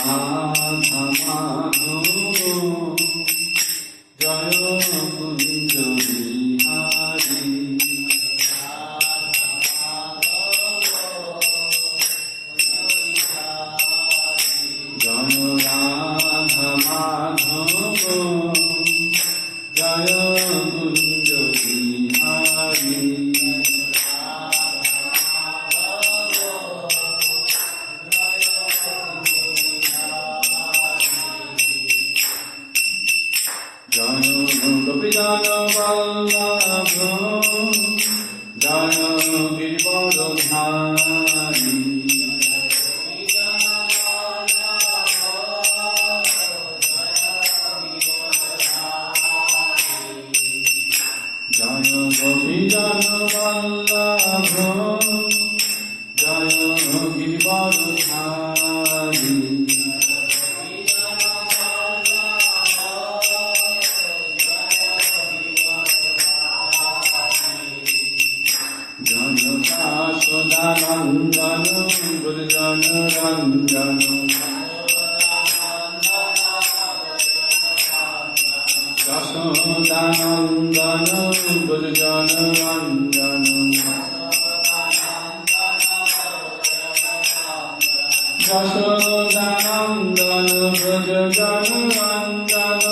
রাধা মাধব জয় কুঞ্জ বিহারী জয় রাধা মাধব জয় কুঞ্জ বিহারী জয় গোপীজন বল্লভ জয় গিরিবরধারী জয় গোপীজন বল্লভ জয় গিরিবরধারী জয় যশোদানন্দন ব্রজজন রঞ্জন যশোদানন্দন ব্রজজন রঞ্জন যশোদানন্দন ব্রজজন রঞ্জন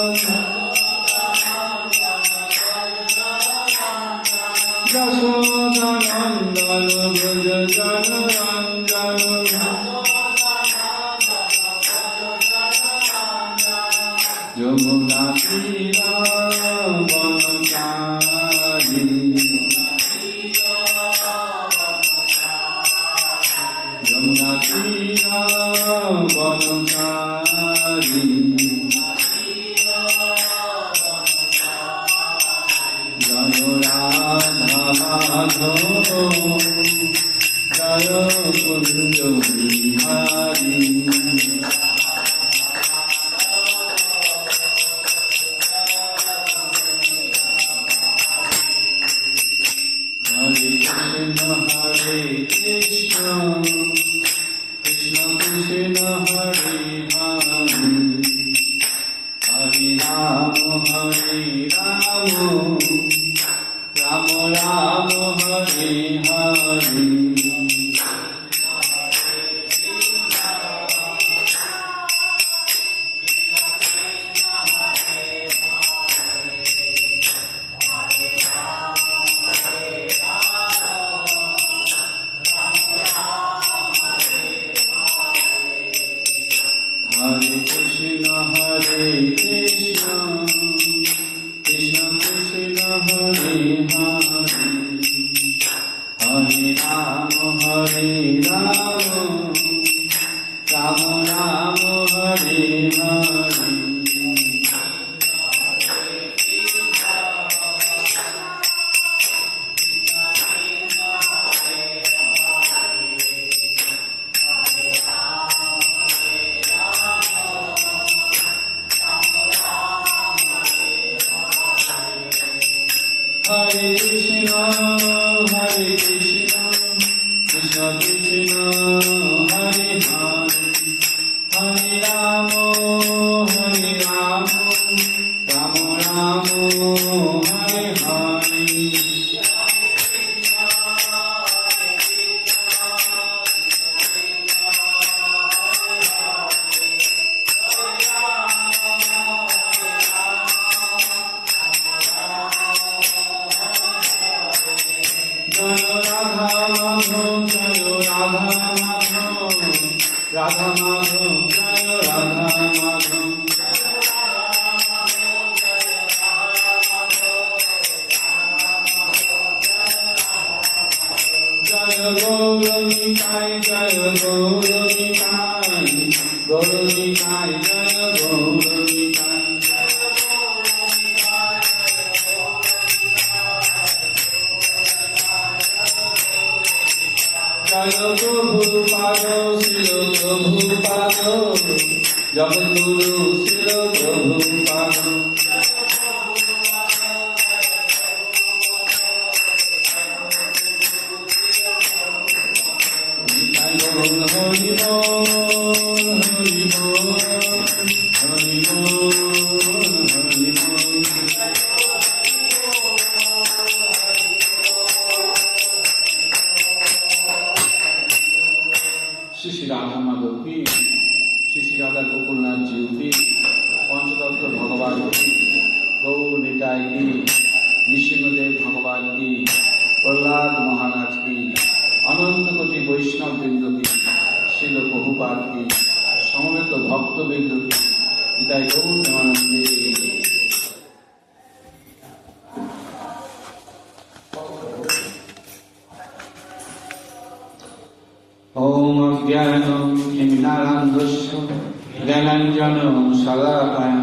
যশোদানন্দন ব্রজজন রঞ্জন যমুনা তীরবনচারী যমুনা তীরবনচারী জয় রাধা মাধব জয় কুঞ্জ বিহারী হরে Krishna Krishna Krishna Hare Hare Hare Ram Ram Ram Hare Hare Hare Krishna Krishna Krishna Hare Hare Hare Ram Ram Ram Hare Hare Hare Krishna, Krishna Krishna, Hare Hare, Hare Rama, Rama Rama, Hare Hare. জয় রাধা মাধব জয় রাধা মাধব রাধা মাধব জয় রাধা মাধব জয় গৌরনিতাই জয় গৌরনিতাই গৌরনিতাই জয় গৌরনিতাই জয় প্রভুপাদ শিল প্রভুপাদ জগদ্গুরু শিল প্রভুপাদ তাই বল হরি বল, হরি বল, হরি বল, হরি বল। শ্রী শ্রী রাধা মাধব কি, শ্রী শ্রী রাধা গোকুলনাথ জিউ কি, পঞ্চতত্ত্ব ভগবান কি, গৌর নিতাই কি, নৃসিংহদেব ভগবান কি, প্রহ্লাদ মহারাজ কি, অনন্ত কোটি বৈষ্ণব বৃন্দ কি, শিল বহুপাদ কি, সমবেত ভক্তবৃন্দ কি, নিতাই গৌর প্রেমানন্দে। ওম অজ্ঞানং হিমিনারান্ধস্য জ্ঞানাঞ্জনং শলাকায়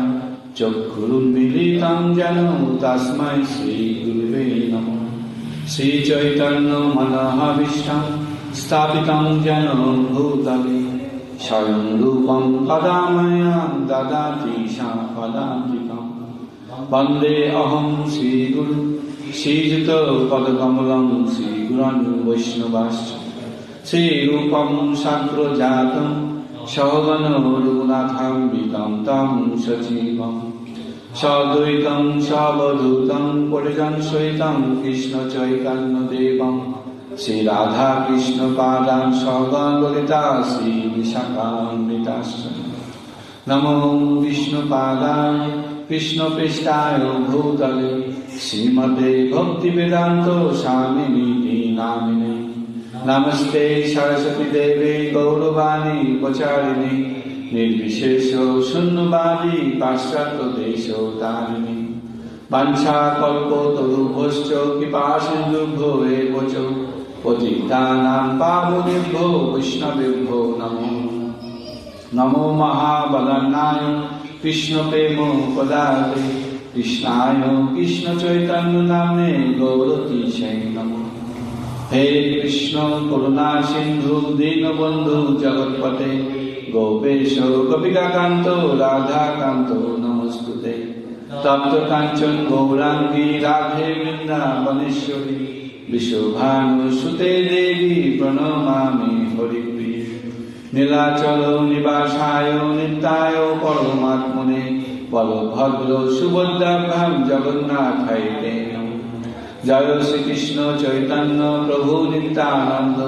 চক্ষুরুন্মিলিतं যেন তস্मै শ্রীগুরুবে নমঃ। শ্রীচৈতন্য মনোভীষ্টং স্থাপিतं যেন ভূতলে স্বয়ং রূপং কদা মह्यं দদাতি সাম্প্রদায়িকং। বন্দে অহং শ্রীগুরু শ্রীযুতপদকমलं শ্রীগুরুन् বৈষ্ণবাশ্চ শ্রীরূপং সাগ্রজাतं সহগণ রঘুনাথান্বিतं तं সজীবং সদ্বৈतं সাবধূतं পরিজনসহিतं কৃষ্ণ চৈতন্যদেবং শ্রীরাধা কৃষ্ণ পাদান সহগণ ললিতা শ্রী বিশাখান্বিতাশ্চ। নমো বিষ্ণুপাদায় কৃষ্ণপৃষ্ঠায় ভূতলে শ্রীমতে ভক্তিবেদান্ত স্বামিনীতি নামিনে। নমস্তে সরস্বতী দেবে গৌরবাণী প্রচারিণী নির্বিশেষ শূন্যবাদী পাশ্চাত্য দেশ তারিণী। বাঞ্ছা কল্পতরুভ্যশ্চ কৃপা সিন্ধুভ্যো এব চ পতিতানাং পাবনেভ্যো বৈষ্ণবেভ্যো নমো নমো। মহাবদনায় কৃষ্ণ প্রেম পদার্থে কৃষ্ণায় কৃষ্ণ চৈতন্য নামে গৌরতীশে নমো। হে কৃষ্ণ করুণা সিন্ধু দীনবন্ধু জগৎপতে গোপেশ গোপিকাকান্ত রাধাকান্ত নমস্তুতে। তপ্ত কাঞ্চন গৌরাঙ্গী রাধে বৃন্দাবনেশ্বরী বিশ্বভানুসুতে দেবী প্রণমামি হরিপ্রিয়ে। নীলাচল নিবাসায় নিত্যায় পরমাত্মনে বলভদ্র সুভদ্রাভ্যাম জগন্নাথায় তে নমঃ। জয় শ্রীকৃষ্ণ চৈতন্য প্রভু নিত্যানন্দ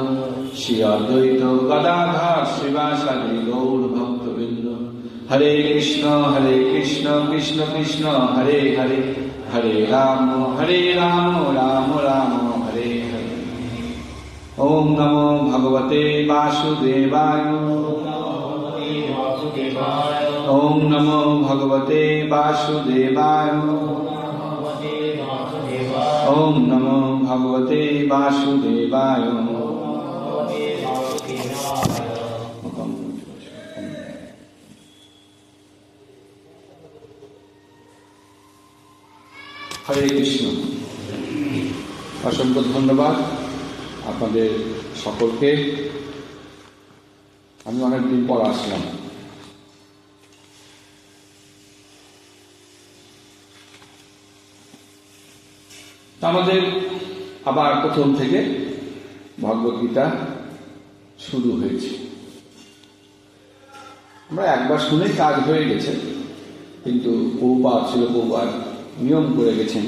শ্রী অদ্বৈত গদাধর শ্রীবাসাদি গৌর ভক্তবৃন্দ। হরে কৃষ্ণ কৃষ্ণ কৃষ্ণ হরে হরে, হরে রাম রাম রাম হরে হরে। ওম নমো ভগবতে বাসুদেবায়, ওম নমো ভগবতে বাসুদেবায়, ওম নমো ভগবতে বাসুদেবায়। হরে কৃষ্ণ। অসংখ্য ধন্যবাদ আপনাদের সকলকে। আমি অনেকদিন পর আসলাম। আমাদের আবার প্রথম থেকে ভগবদ্গীতা শুরু হয়েছে। আমরা একবার শুনে কাজ হয়ে গেছে, কিন্তু প্রভুপাদ ছিল প্রভুপাদ নিয়ম করে গেছেন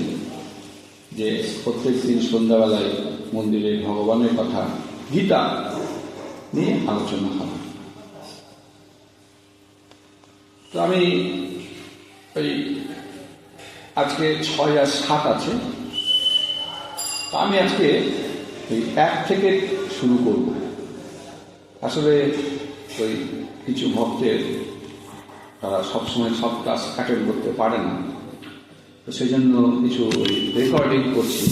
যে প্রত্যেক দিন সন্ধ্যাবেলায় মন্দিরে ভগবানের কথা গীতা নিয়ে আলোচনা হবে। তো আমি ওই আজকে 6 আর 7 আছে, তো আমি আজকে ওই 1 থেকে শুরু করব। আসলে ওই কিছু ভক্তের তারা সবসময় সব ক্লাস অ্যাটেন্ড করতে পারে না, তো সেই জন্য কিছু ওই রেকর্ডিং করছি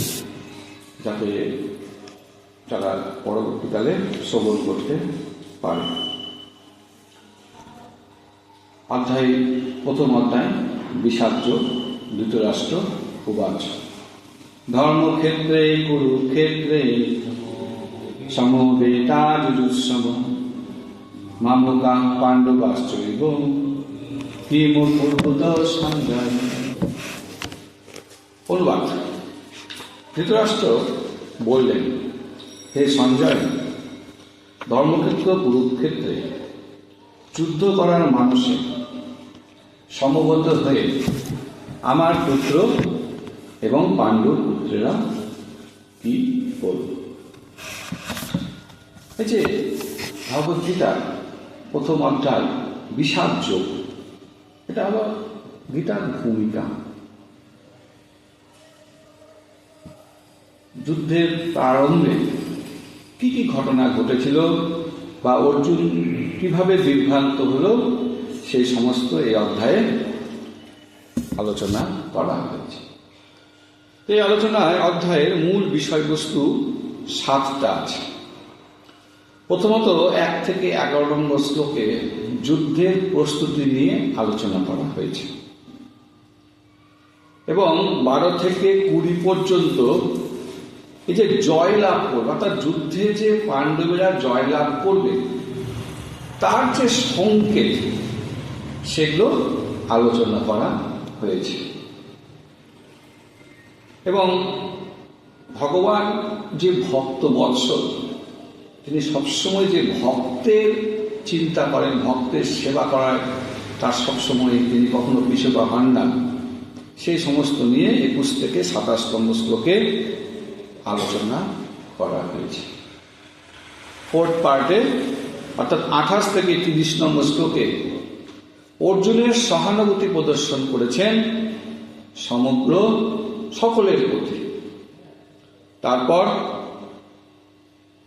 যাতে তারা পরবর্তীকালে শ্রবণ করতে পারে। অধ্যায় প্রথম অধ্যায় বিষাদ্য ধৃতরাষ্ট্র উবাচ ধর্মক্ষেত্রে কুরুক্ষেত্রে সমবেতা যুজুৎসব মামকাং পাণ্ডবাশ্চৈব কিমুর্ভূত সঞ্জয়। অনুবাদ। ধৃতরাষ্ট্র বললেন, হে সঞ্জয়, ধর্মক্ষেত্র কুরুক্ষেত্রে যুদ্ধ করার মানুষে সমবদ্ধ হয়ে আমার পুত্র এবং পাণ্ডুর পুত্রেরা কি বলব। এই যে ভগবদ্গীতার প্রথম অধ্যায় বিষাদ যোগ, এটা হলো গীতার ভূমিকা। যুদ্ধের প্রারম্ভে কি কি ঘটনা ঘটেছিল বা অর্জুন কিভাবে বিভ্রান্ত হলো, সেই সমস্ত এই অধ্যায়ে আলোচনা করা হয়েছে। এই আলোচনায় অধ্যায়ের মূল বিষয়বস্তু 7টা আছে। প্রথমত 1 থেকে 11 নম্বর শ্লোকে যুদ্ধের প্রস্তুতি নিয়ে আলোচনা করা হয়েছে এবং 12 থেকে 20 পর্যন্ত এই যে জয়লাভ করবে, অর্থাৎ যুদ্ধে যে পাণ্ডবেরা জয়লাভ করবে তার যে সংকেত, সেগুলো আলোচনা করা হয়েছে। এবং ভগবান যে ভক্ত বৎসল, তিনি সবসময় যে ভক্তের চিন্তা করেন, ভক্তের সেবা করার, তার সবসময় তিনি কখনো পিছুপা হন না, সেই সমস্ত নিয়ে 21 থেকে 27 নম্বর শ্লোকে আলোচনা করা হয়েছে। 4th পার্টে অর্থাৎ 28 থেকে 30 নম্বর শ্লোকে অর্জুনের সহানুভূতি প্রদর্শন করেছেন সমগ্র সকলের প্রতি। তারপর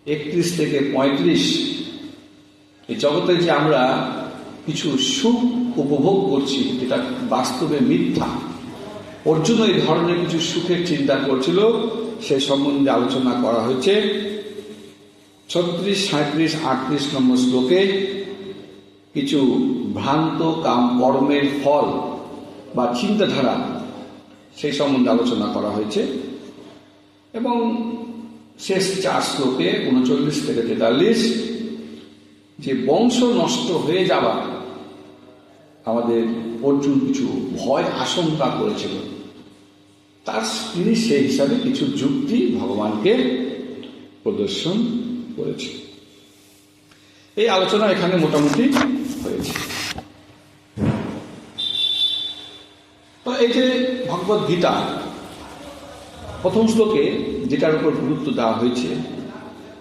31 থেকে 35 এই জগতে যে আমরা কিছু সুখ উপভোগ করছি, এটা বাস্তবে মিথ্যা। অর্জুন এই ধরনের কিছু সুখের চিন্তা করছিল, সেই সম্বন্ধে আলোচনা করা হয়েছে। 36, 37, 38 নম্বর শ্লোকে কিছু ভ্রান্ত কর্মের ফল বা চিন্তাধারা, সেই সম্বন্ধে আলোচনা করা হয়েছে। এবং শেষ 4 শ্লোকে 39 থেকে 43 যে বংশ নষ্ট হয়ে যাওয়া, আমাদের অর্জুন কিছু ভয় আশঙ্কা করেছিল, তার তিনি সেই হিসাবে কিছু যুক্তি ভগবানকে প্রদর্শন করেছে। এই আলোচনা এখানে মোটামুটি হয়েছে। তো এই যে ভগবদ গীতা প্রথম শ্লোকে যেটার উপর গুরুত্ব দেওয়া হয়েছে,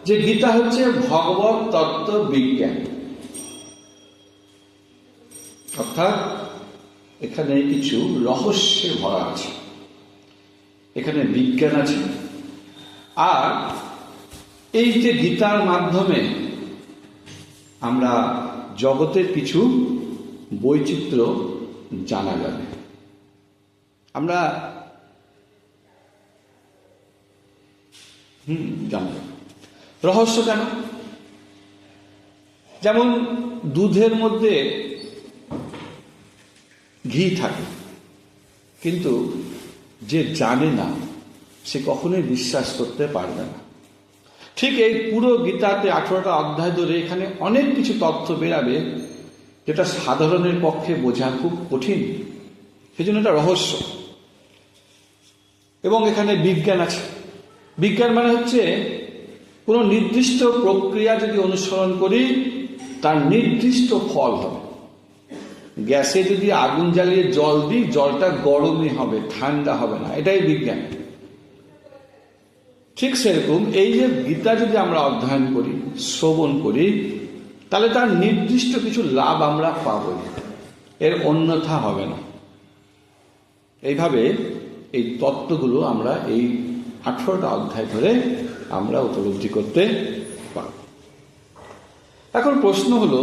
যে গীতা হচ্ছে ভগবত তত্ত্ব বিজ্ঞান, অর্থাৎ এখানে কিছু রহস্যে ভরা আছে, এখানে বিজ্ঞান আছে। আর এই যে গীতার মাধ্যমে আমরা জগতের কিছু বৈচিত্র্য জানা যাবে। আমরা জানা যাবে। রহস্য কেন? যেমন দুধের মধ্যে ঘি থাকে, কিন্তু যে জানে না সে কখনোই বিশ্বাস করতে পারবে না। ঠিক এই পুরো গীতাতে 18টা অধ্যায় ধরে এখানে অনেক কিছু তথ্য বেরাবে, যেটা সাধারণের পক্ষে বোঝা খুব কঠিন, সেজন্য এটা রহস্য। এবং এখানে বিজ্ঞান আছে। বিজ্ঞান মানে হচ্ছে কোনো নির্দিষ্ট প্রক্রিয়া যদি অনুসরণ করি তার নির্দিষ্ট ফল হবে। গ্যাসে যদি আগুন জ্বালিয়ে জল দিই, জলটা গরমই হবে, ঠান্ডা হবে না, এটাই বিজ্ঞান। ঠিক সেরকম এই যে গীতা যদি আমরা অধ্যয়ন করি, শ্রবণ করি, তাহলে তার নির্দিষ্ট কিছু লাভ আমরা পাব, এর অন্যথা হবে না। এইভাবে এই তত্ত্বগুলো আমরা এই 18টা অধ্যায় ধরে আমরা উপলব্ধি করতে পারব। এখন প্রশ্ন হলো,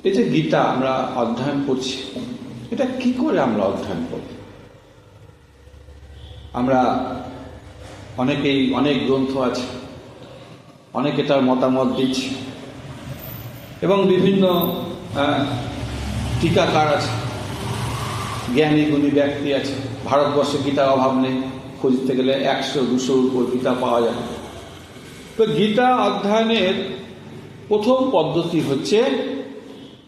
এই যে গীতা আমরা অধ্যয়ন করছি, এটা কি করে আমরা অধ্যয়ন করব? আমরা অনেকেই অনেক গ্রন্থ আছে, অনেকে তার মতামত দিচ্ছে এবং বিভিন্ন টিকাকার আছে, জ্ঞানী গুণী ব্যক্তি আছে। ভারতবর্ষে গীতার অভাব নেই, খুঁজতে গেলে 100-200 উপর গীতা পাওয়া যায়। তো গীতা অধ্যয়নের প্রথম পদ্ধতি হচ্ছে,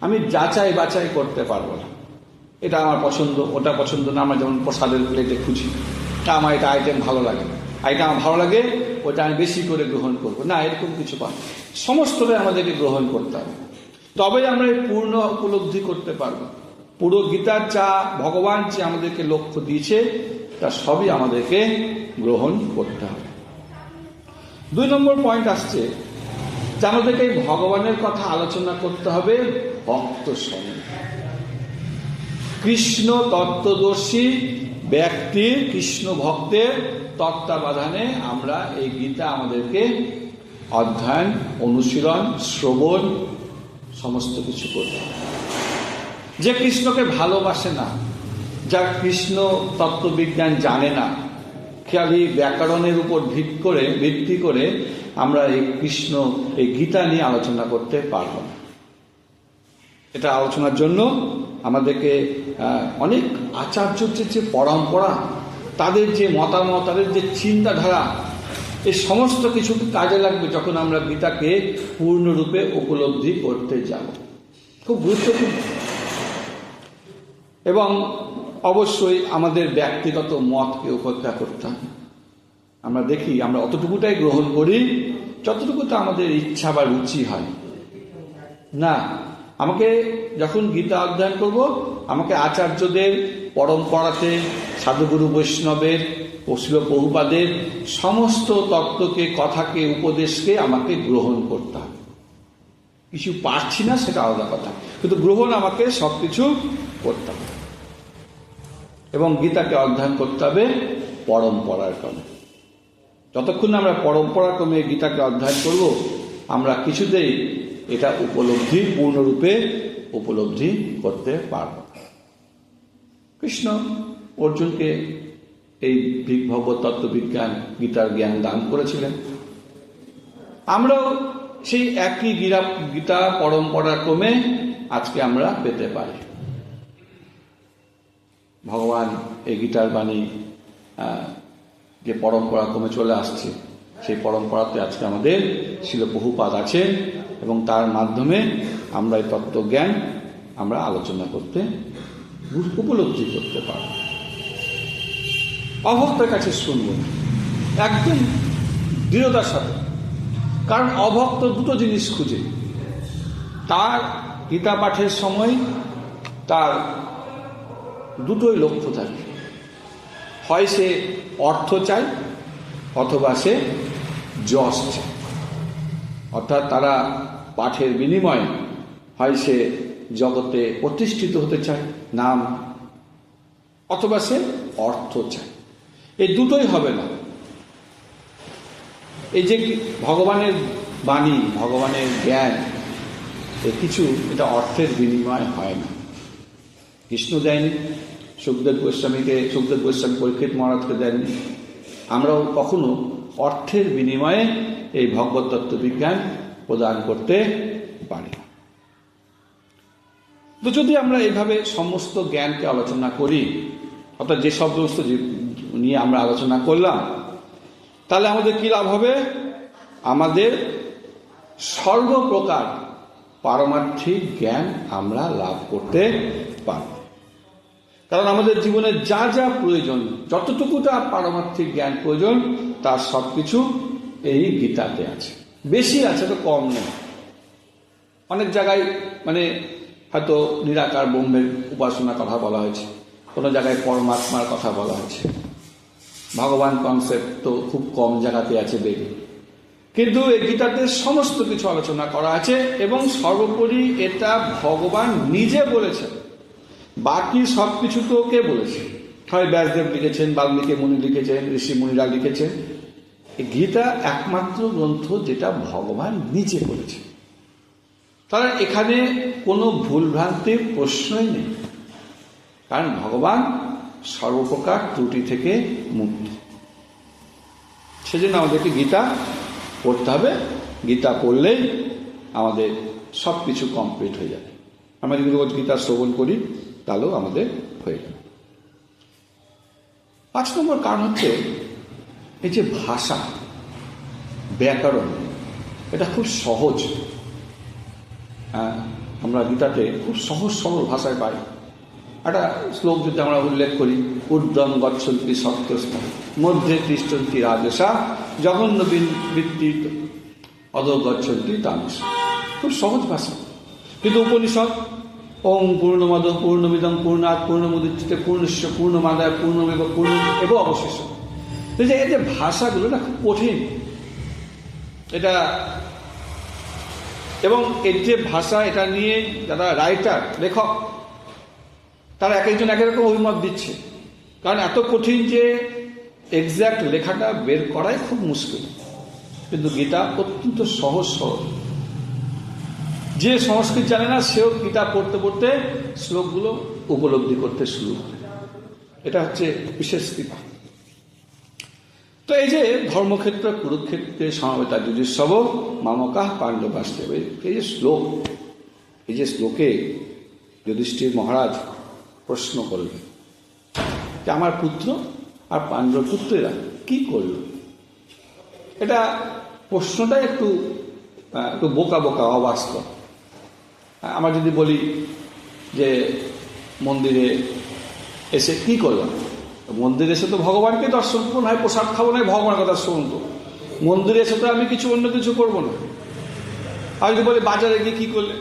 আমি যাচাই বাছাই করতে পারবো না, এটা আমার পছন্দ, ওটা পছন্দ না। আমরা যেমন প্রসাদের প্লেটে খুঁজি, আমার এটা আইটেম ভালো লাগে না, এটা আমার ভালো লাগে, ওটা আমি বেশি করে গ্রহণ করব না, এরকম কিছু পাই। সমস্তটাই আমাদেরকে গ্রহণ করতে হবে, তবেই আমরা পূর্ণ উপলব্ধি করতে পারবো। পুরো গীতার যা ভগবান যে আমাদেরকে লক্ষ্য দিয়েছে তা সবই আমাদেরকে গ্রহণ করতে হবে। 2 নম্বর পয়েন্ট আসছে যে আমাদেরকে ভগবানের কথা আলোচনা করতে হবে ভক্ত সঙ্গে। কৃষ্ণ তত্ত্বদর্শী ব্যক্তির, কৃষ্ণ ভক্তের তত্ত্বাবধানে আমরা এই গীতা আমাদেরকে অধ্যয়ন, অনুশীলন, শ্রবণ সমস্ত কিছু করতে হবে। যে কৃষ্ণকে ভালোবাসে না, যা কৃষ্ণ তত্ত্ববিজ্ঞান জানে না, খালি ব্যাকরণের উপর ভিত্তি করে আমরা এই কৃষ্ণ, এই গীতা নিয়ে আলোচনা করতে পারব না। এটা আলোচনার জন্য আমাদেরকে অনেক আচার্যদের যে পরম্পরা, তাদের যে মতামত, তাদের যে চিন্তাধারা, এই সমস্ত কিছু কাজে লাগবে যখন আমরা গীতাকে পূর্ণরূপে উপলব্ধি করতে যাব। খুব গুরুত্বপূর্ণ। এবং অবশ্যই আমাদের ব্যক্তিগত মতকে উপেক্ষা করতে হবে। আমরা দেখি আমরা অতটুকুটাই গ্রহণ করি যতটুকুটা আমাদের ইচ্ছা বা রুচি হয় না। আমাকে যখন গীতা অধ্যয়ন করব, আমাকে আচার্যদের পরম্পরাতে, সাধুগুরু বৈষ্ণবের, শিল প্রভুপাদের সমস্ত তত্ত্বকে, কথাকে, উপদেশকে আমাকে গ্রহণ করতে হবে। কিছু পারছি না সেটা আলাদা কথা, কিন্তু গ্রহণ আমাকে সবকিছু করতে হবে। এবং গীতাকে অধ্যয়ন করতে হবে পরম্পরার ক্রমে। যতক্ষণ আমরা পরম্পরা ক্রমে গীতাকে অধ্যয়ন করব, আমরা কিছুতেই এটা পূর্ণরূপে উপলব্ধি করতে পারব। কৃষ্ণ অর্জুনকে এই ভগবত তত্ত্ববিজ্ঞান, গীতার জ্ঞান দান করেছিলেন। আমরাও সেই একই গীতা পরম্পরা ক্রমে আজকে আমরা পেতে পারি। ভগবান এই গীতার বাণী যে পরম্পরা ক্রমে চলে আসছে, সেই পরম্পরাতে আজকে আমাদের শিল প্রভুপাদ আছেন, এবং তার মাধ্যমে আমরা এই তত্ত্বজ্ঞান আমরা আলোচনা করতে, উপলব্ধি করতে পারব। অভক্তের কাছে শুনব একদম দৃঢ়তার সাথে, কারণ অভক্ত দুটো জিনিস খুঁজে। তার গীতা পাঠের সময় তার দুটোই লক্ষ্য থাকে, হয় সে অর্থ চায় অথবা সে যশ চায়। অর্থাৎ তারা পাঠের বিনিময়ে হয় সে জগতে প্রতিষ্ঠিত হতে চায়, নাম, অথবা সে অর্থ চায়। এই দুটোই হবে না। এই যে ভগবানের বাণী, ভগবানের জ্ঞান, কিছু এটা অর্থের বিনিময় হয় না। কৃষ্ণ দেয়নি, সুখদেব গোস্বামী পরীক্ষিত মহারাজকে দেননি। আমরাও কখনো অর্থের বিনিময়ে এই ভগবত তত্ত্ববিজ্ঞান প্রদান করতে পারি না। তো যদি আমরা এইভাবে সমস্ত জ্ঞানকে আলোচনা করি, অর্থাৎ যে সমস্ত নিয়ে আমরা আলোচনা করলাম, তাহলে আমাদের কি লাভ হবে? আমাদের সর্বপ্রকার পারমার্থিক জ্ঞান আমরা লাভ করতে পারব। কারণ আমাদের জীবনে যা যা প্রয়োজন, যতটুকুটা পারমার্থিক জ্ঞান প্রয়োজন, তার সবকিছু এই গীতাতে আছে। বেশি আছে, তো কম নেই। অনেক জায়গায় হয়তো নিরাকার ব্রহ্মের উপাসনার কথা বলা হয়েছে, কোনো জায়গায় পরমাত্মার কথা বলা হয়েছে। ভগবান কনসেপ্ট তো খুব কম জায়গাতে আছে বেদে, কিন্তু এই গীতাতে সমস্ত কিছু আলোচনা করা আছে, এবং সর্বোপরি এটা ভগবান নিজে বলেছেন। বাকি সব কিছু তো কে বলেছে? হয় ব্যাসদেব লিখেছেন, বাল্মীকি মুনি লিখেছেন, ঋষি মুনিরা লিখেছেন। এই গীতা একমাত্র গ্রন্থ যেটা ভগবান নিজে বলেছেন। তাহলে এখানে কোনো ভুলভ্রান্তির প্রশ্নই নেই, কারণ ভগবান সর্বপ্রকার ত্রুটি থেকে মুক্ত। সেজন্য আমাদেরকে গীতা পড়তে হবে। গীতা পড়লেই আমাদের সব কিছু কমপ্লিট হয়ে যাবে। আমরা যদি রোজ গীতা শ্রবণ করি তাহলেও আমাদের হয়ে যাবে। 5 নম্বর কারণ হচ্ছে এই যে ভাষা, ব্যাকরণ, এটা খুব সহজ। আমরা গীতাতে খুব সহজ সরল ভাষায় পাই। একটা শ্লোক যদি আমরা উল্লেখ করি, ঊর্ধ্বং গচ্ছন্তি সত্যস্ম মধ্যে তিষ্ঠন্তি রাজসা জঘন্য বৃত্তি অধো গচ্ছন্তি তামস। খুব সহজ ভাষা, কিন্তু উপনিষদ ওং পূর্ণমদ পূর্ণমিদং পূর্ণাৎ পূর্ণমুদচ্যতে পূর্ণস্য পূর্ণমাদায় পূর্ণমেব পূর্ণমেব অবশিষ্ট। এই যে ভাষাগুলো না খুব কঠিন, এটা এবং এর যে ভাষা, এটা নিয়ে যারা রাইটার লেখক তারা এক একজন এক রকম অভিমত দিচ্ছে, কারণ এত কঠিন যে এক্স্যাক্ট লেখাটা বের করাই খুব মুশকিল। কিন্তু গীতা অত্যন্ত সহজ সরল, যে সংস্কৃত জানে না সেও গীতা পড়তে পড়তে শ্লোকগুলো উপলব্ধি করতে শুরু করে। এটা হচ্ছে বিশেষ কৃপা। তো এই যে ধর্মক্ষেত্র কুরুক্ষেত্রে সমবেতা যুজুৎসব মামকাহ পাণ্ডবাস্তে, এই যে শ্লোকে যুধিষ্ঠির মহারাজ প্রশ্ন করলেন যে আমার পুত্র আর পাণ্ডব পুত্রেরা কি করল। এটা প্রশ্নটা একটু বোকা বোকা, অবাস্তব। আমরা যদি বলি যে মন্দিরে এসে কি করলাম, মন্দিরে এসে তো ভগবানকে দর্শন করবো, নয় প্রসাদ খাবো, নয় ভগবানের কথা শুনবো। মন্দিরে এসে তো আমি কিছু অন্য কিছু করবো না। আর যদি বলি বাজারে গিয়ে কি করলে,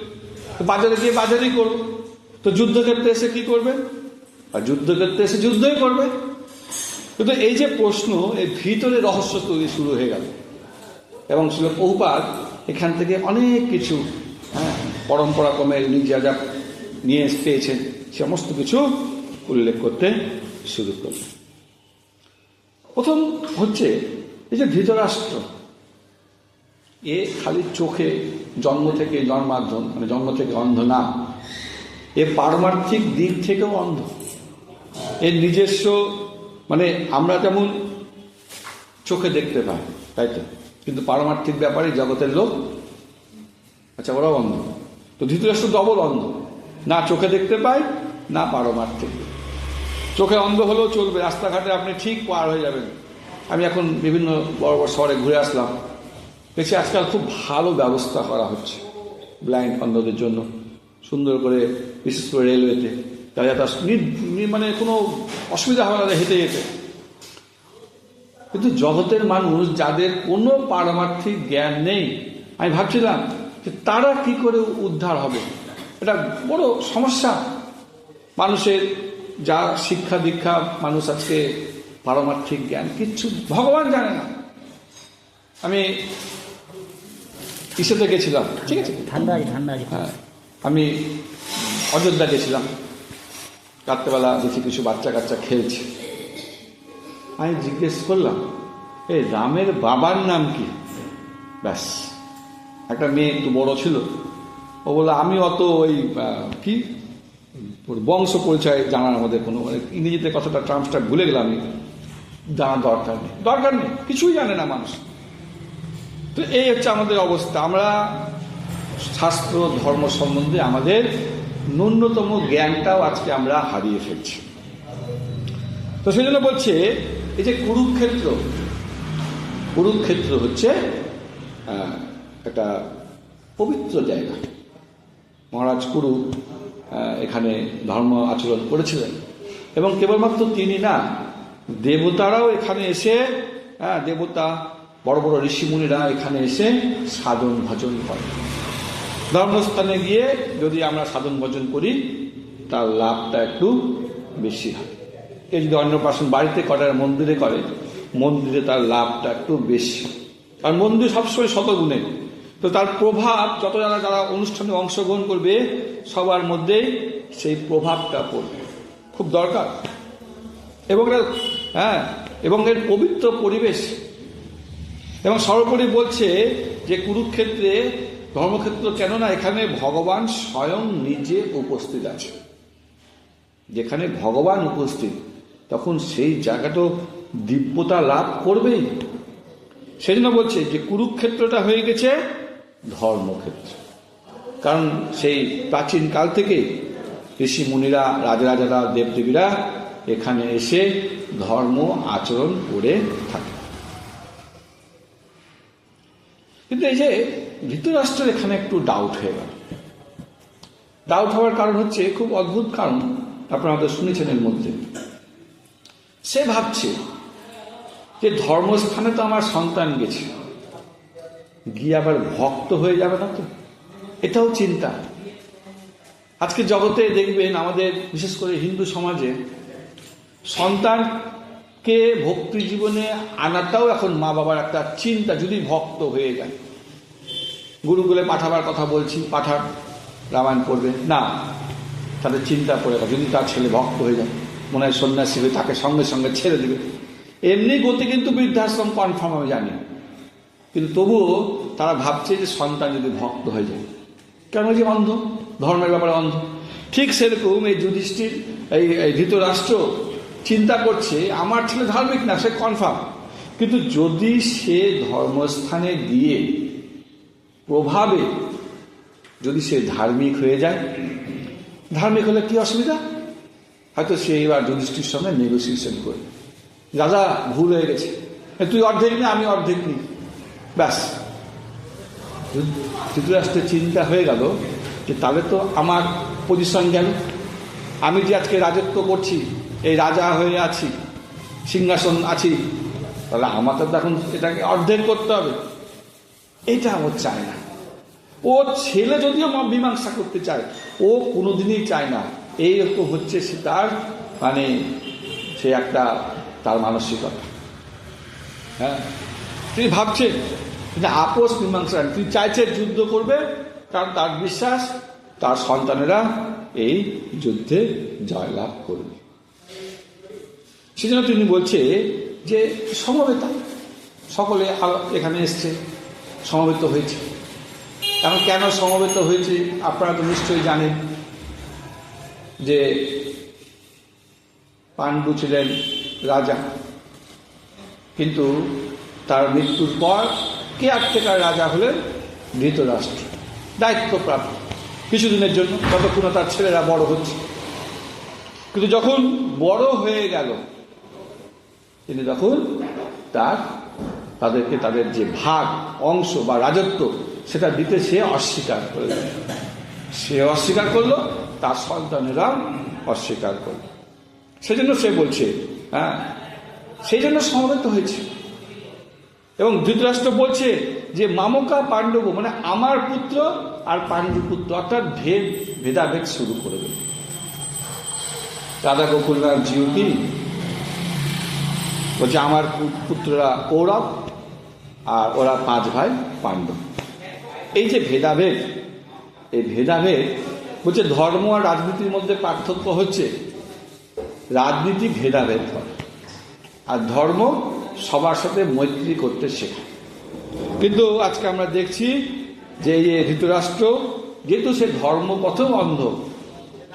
বাজারে গিয়ে বাজারেই করবো। তো যুদ্ধক্ষেত্রে এসে কি করবে, আর যুদ্ধক্ষেত্রে এসে যুদ্ধই করবে। কিন্তু এই যে প্রশ্ন, এর ভিতরে রহস্য তৈরি শুরু হয়ে গেল, এবং শিল প্রভুপাদ এখান থেকে অনেক কিছু পরম্পরা ক্রমে যা যা নিয়ে পেয়েছেন সমস্ত কিছু উল্লেখ করতে শুরু করলেন। প্রথম হচ্ছে এই যে ধৃতরাষ্ট্র, এ খালি চোখে জন্ম থেকে জন্মার্জন, মানে জন্ম থেকে অন্ধ না, এ পারমার্থিক দিক থেকেও অন্ধ। এর নিজস্ব, মানে আমরা যেমন চোখে দেখতে পাই তাই তো, কিন্তু পারমার্থিক ব্যাপারে জগতের লোক আচ্ছা ওরাও অন্ধ। তো ধৃতরাষ্ট্র ডবল অন্ধ, না চোখে দেখতে পায় না পারমার্থিক। চোখে অন্ধ হলেও চলবে, রাস্তাঘাটে আপনি ঠিক পার হয়ে যাবেন। আমি এখন বিভিন্ন বড় বড় শহরে ঘুরে আসলাম, দেখছি আজকাল খুব ভালো ব্যবস্থা করা হচ্ছে ব্লাইন্ড অন্ধদের জন্য, সুন্দর করে, বিশেষ করে রেলওয়েতে, তারা যাতে মানে কোনো অসুবিধা হবে না হেঁটে যেতে। কিন্তু জগতের মানুষ যাদের কোনো পারমার্থিক জ্ঞান নেই, আমি ভাবছিলাম যে তারা কি করে উদ্ধার হবে। এটা বড় সমস্যা মানুষের, যা শিক্ষা দীক্ষা, মানুষ আজকে পারমার্থিক জ্ঞান কিচ্ছু, ভগবান জানে না। আমি ইসেতে গেছিলাম, ঠিক আছে, ঠান্ডা, হ্যাঁ, আমি অযোধ্যা গেছিলাম, রাত্রেবেলা দেখি কিছু বাচ্চা কাচ্চা খেলছে। আমি জিজ্ঞেস করলাম, এই রামের বাবার নাম কি? ব্যাস, একটা মেয়ে একটু বড় ছিল, ও বললো আমি অত ওই কি বংশ পরিচয় জানার আমাদের কোনো, মানে ইংরেজিতে কথাটা টার্মসটা ভুলে গেলাম, জানার দরকার নেই, কিছুই জানে না মানুষ। তো এই হচ্ছে আমাদের অবস্থা। আমরা শাস্ত্র ধর্ম সম্বন্ধে আমাদের ন্যূনতম জ্ঞানটাও আজকে আমরা হারিয়ে ফেলছি। তো সেই জন্য বলছে এই যে কুরুক্ষেত্র হচ্ছে একটা পবিত্র জায়গা। মহারাজ কুরু এখানে ধর্ম আচরণ করেছিলেন, এবং কেবলমাত্র তিনি না, দেবতারাও এখানে এসে, দেবতা বড় বড় ঋষিমুনিরা এখানে এসে সাধন ভজন করে। ধর্মস্থানে গিয়ে যদি আমরা সাধন ভজন করি তার লাভটা একটু বেশি হয়। কেউ যদি অন্নপ্রাশন বাড়িতে করে আর মন্দিরে করে, মন্দিরে তার লাভটা একটু বেশি, কারণ মন্দির সবসময় শতগুণে। তো তার প্রভাব যত যারা অনুষ্ঠানে অংশগ্রহণ করবে সবার মধ্যেই সেই প্রভাবটা পড়বে, খুব দরকার। এবং এবং এর পবিত্র পরিবেশ, এবং সর্বোপরি বলছে যে কুরুক্ষেত্রে ধর্মক্ষেত্র কেন না, এখানে ভগবান স্বয়ং নিজে উপস্থিত আছে। যেখানে ভগবান উপস্থিত তখন সেই জায়গা তো দিব্যতা লাভ করবেই। সেই জন্য বলছে যে কুরুক্ষেত্রটা হয়ে গেছে ধর্মক্ষেত্র, কারণ সেই প্রাচীন কাল থেকে ঋষি মুনিরা, রাজারা, দেবদেবীরা এখানে এসে ধর্ম আচরণ করে থাকে। কিন্তু এই যে ধৃতরাষ্ট্রের এখানে একটু ডাউট হয়ে গেল। ডাউট হওয়ার কারণ হচ্ছে খুব অদ্ভুত কারণ। আপনারা হয়তো শুনেছেন এর মধ্যে। সে ভাবছে যে ধর্মস্থানে তো আমার সন্তান গেছে, গিয়ে আবার ভক্ত হয়ে যাবে না তো, এটাও চিন্তা। আজকে জগতে দেখবেন আমাদের বিশেষ করে হিন্দু সমাজে সন্তানকে ভক্তি জীবনে আনাটাও এখন মা বাবার একটা চিন্তা। যদি ভক্ত হয়ে যায়, গুরুকুলে পাঠাবার কথা বলছি, পাঠান, রামায়ণ পড়বে না, তাদের চিন্তা পড়ে গেল যদি তার ছেলে ভক্ত হয়ে যায়, মনে হয় সন্ন্যাসী হয়ে তাকে সঙ্গে সঙ্গে ছেড়ে দেবে। এমনি গতি কিন্তু বৃদ্ধাশ্রম কনফার্ম আমি জানি, কিন্তু তবুও তারা ভাবছে যে সন্তান যদি ভক্ত হয়ে যায়, কেন যে অন্ধ, ধর্মের ব্যাপারে অন্ধ। ঠিক সেরকম এই যুধিষ্ঠির, এই ধৃতরাষ্ট্র চিন্তা করছে আমার ছেলে ধার্মিক না, সে কনফার্ম, কিন্তু যদি সে ধর্মস্থানে গিয়ে প্রভাবে যদি সে ধার্মিক হয়ে যায়, ধার্মিক হলে কি অসুবিধা? হয়তো সে এবার যুধিষ্ঠির সঙ্গে নেগোসিয়েশন করবে, রাজা ভুল হয়ে গেছে, তুই অর্ধেক নি আমি অর্ধেক নি, ব্যাস। ধৃতরাষ্ট্রের চিন্তা হয়ে গেল যে তাহলে তো আমার পজিশন গেল, আমি যে আজকে রাজত্ব করছি, এই রাজা হয়ে আছি, সিংহাসন আছি, তাহলে আমাকে তো এখন এটাকে অর্ধেক করতে হবে। এটা ও চায় না। ও ছেলে যদিও মীমাংসা করতে চায়, ও কোনোদিনই চায় না। এইরকম হচ্ছে সে তার মানে সে একটা তার মানসিকতা। হ্যাঁ, তিনি ভাবছে যে আপোষ মীমাংসা, তিনি চাইছে যুদ্ধ করবে, কারণ তার বিশ্বাস তার সন্তানেরা এই যুদ্ধে জয়লাভ করবে। সেজন্য তিনি বলছে যে সমবেতা, সকলে এখানে এসছে, সমবেত হয়েছে। এখন কেন সমবেত হয়েছে আপনারা তো নিশ্চয়ই জানেন যে পাণ্ডু ছিলেন রাজা, কিন্তু তার মৃত্যুর পর কেয়ারটেকার রাজা হলেন ধৃতরাষ্ট্র, দায়িত্বপ্রাপ্ত কিছুদিনের জন্য, ততক্ষণ তার ছেলেরা বড় হচ্ছে। কিন্তু যখন বড় হয়ে গেল, তিনি তখন তাদেরকে তাদের যে ভাগ অংশ বা রাজত্ব সেটা দিতে সে অস্বীকার করে দিল। সে অস্বীকার করলো, তার সন্তানেরা অস্বীকার করল। সেজন্য সে বলছে, হ্যাঁ, সেই জন্য সমবেত হয়েছে। এবং ধৃতরাষ্ট্র বলছে যে মামকা পাণ্ডব, মানে আমার পুত্র আর পাণ্ডু পুত্র, অর্থাৎ ভেদাভেদ শুরু করে দেবে। রাধা গোকুলনাথ জিউ কি বলছে, আমার পুত্ররা কৌরব আর ওরা 5 ভাই পাণ্ডব। এই যে ভেদাভেদ, এই ভেদাভেদ বলছে ধর্ম আর রাজনীতির মধ্যে পার্থক্য হচ্ছে রাজনীতি ভেদাভেদ করে, আর ধর্ম সবার সাথে মৈত্রী করতে শেখে। কিন্তু আজকে আমরা দেখছি যে এই ধৃতরাষ্ট্র যেহেতু সে ধর্মপথেও অন্ধ,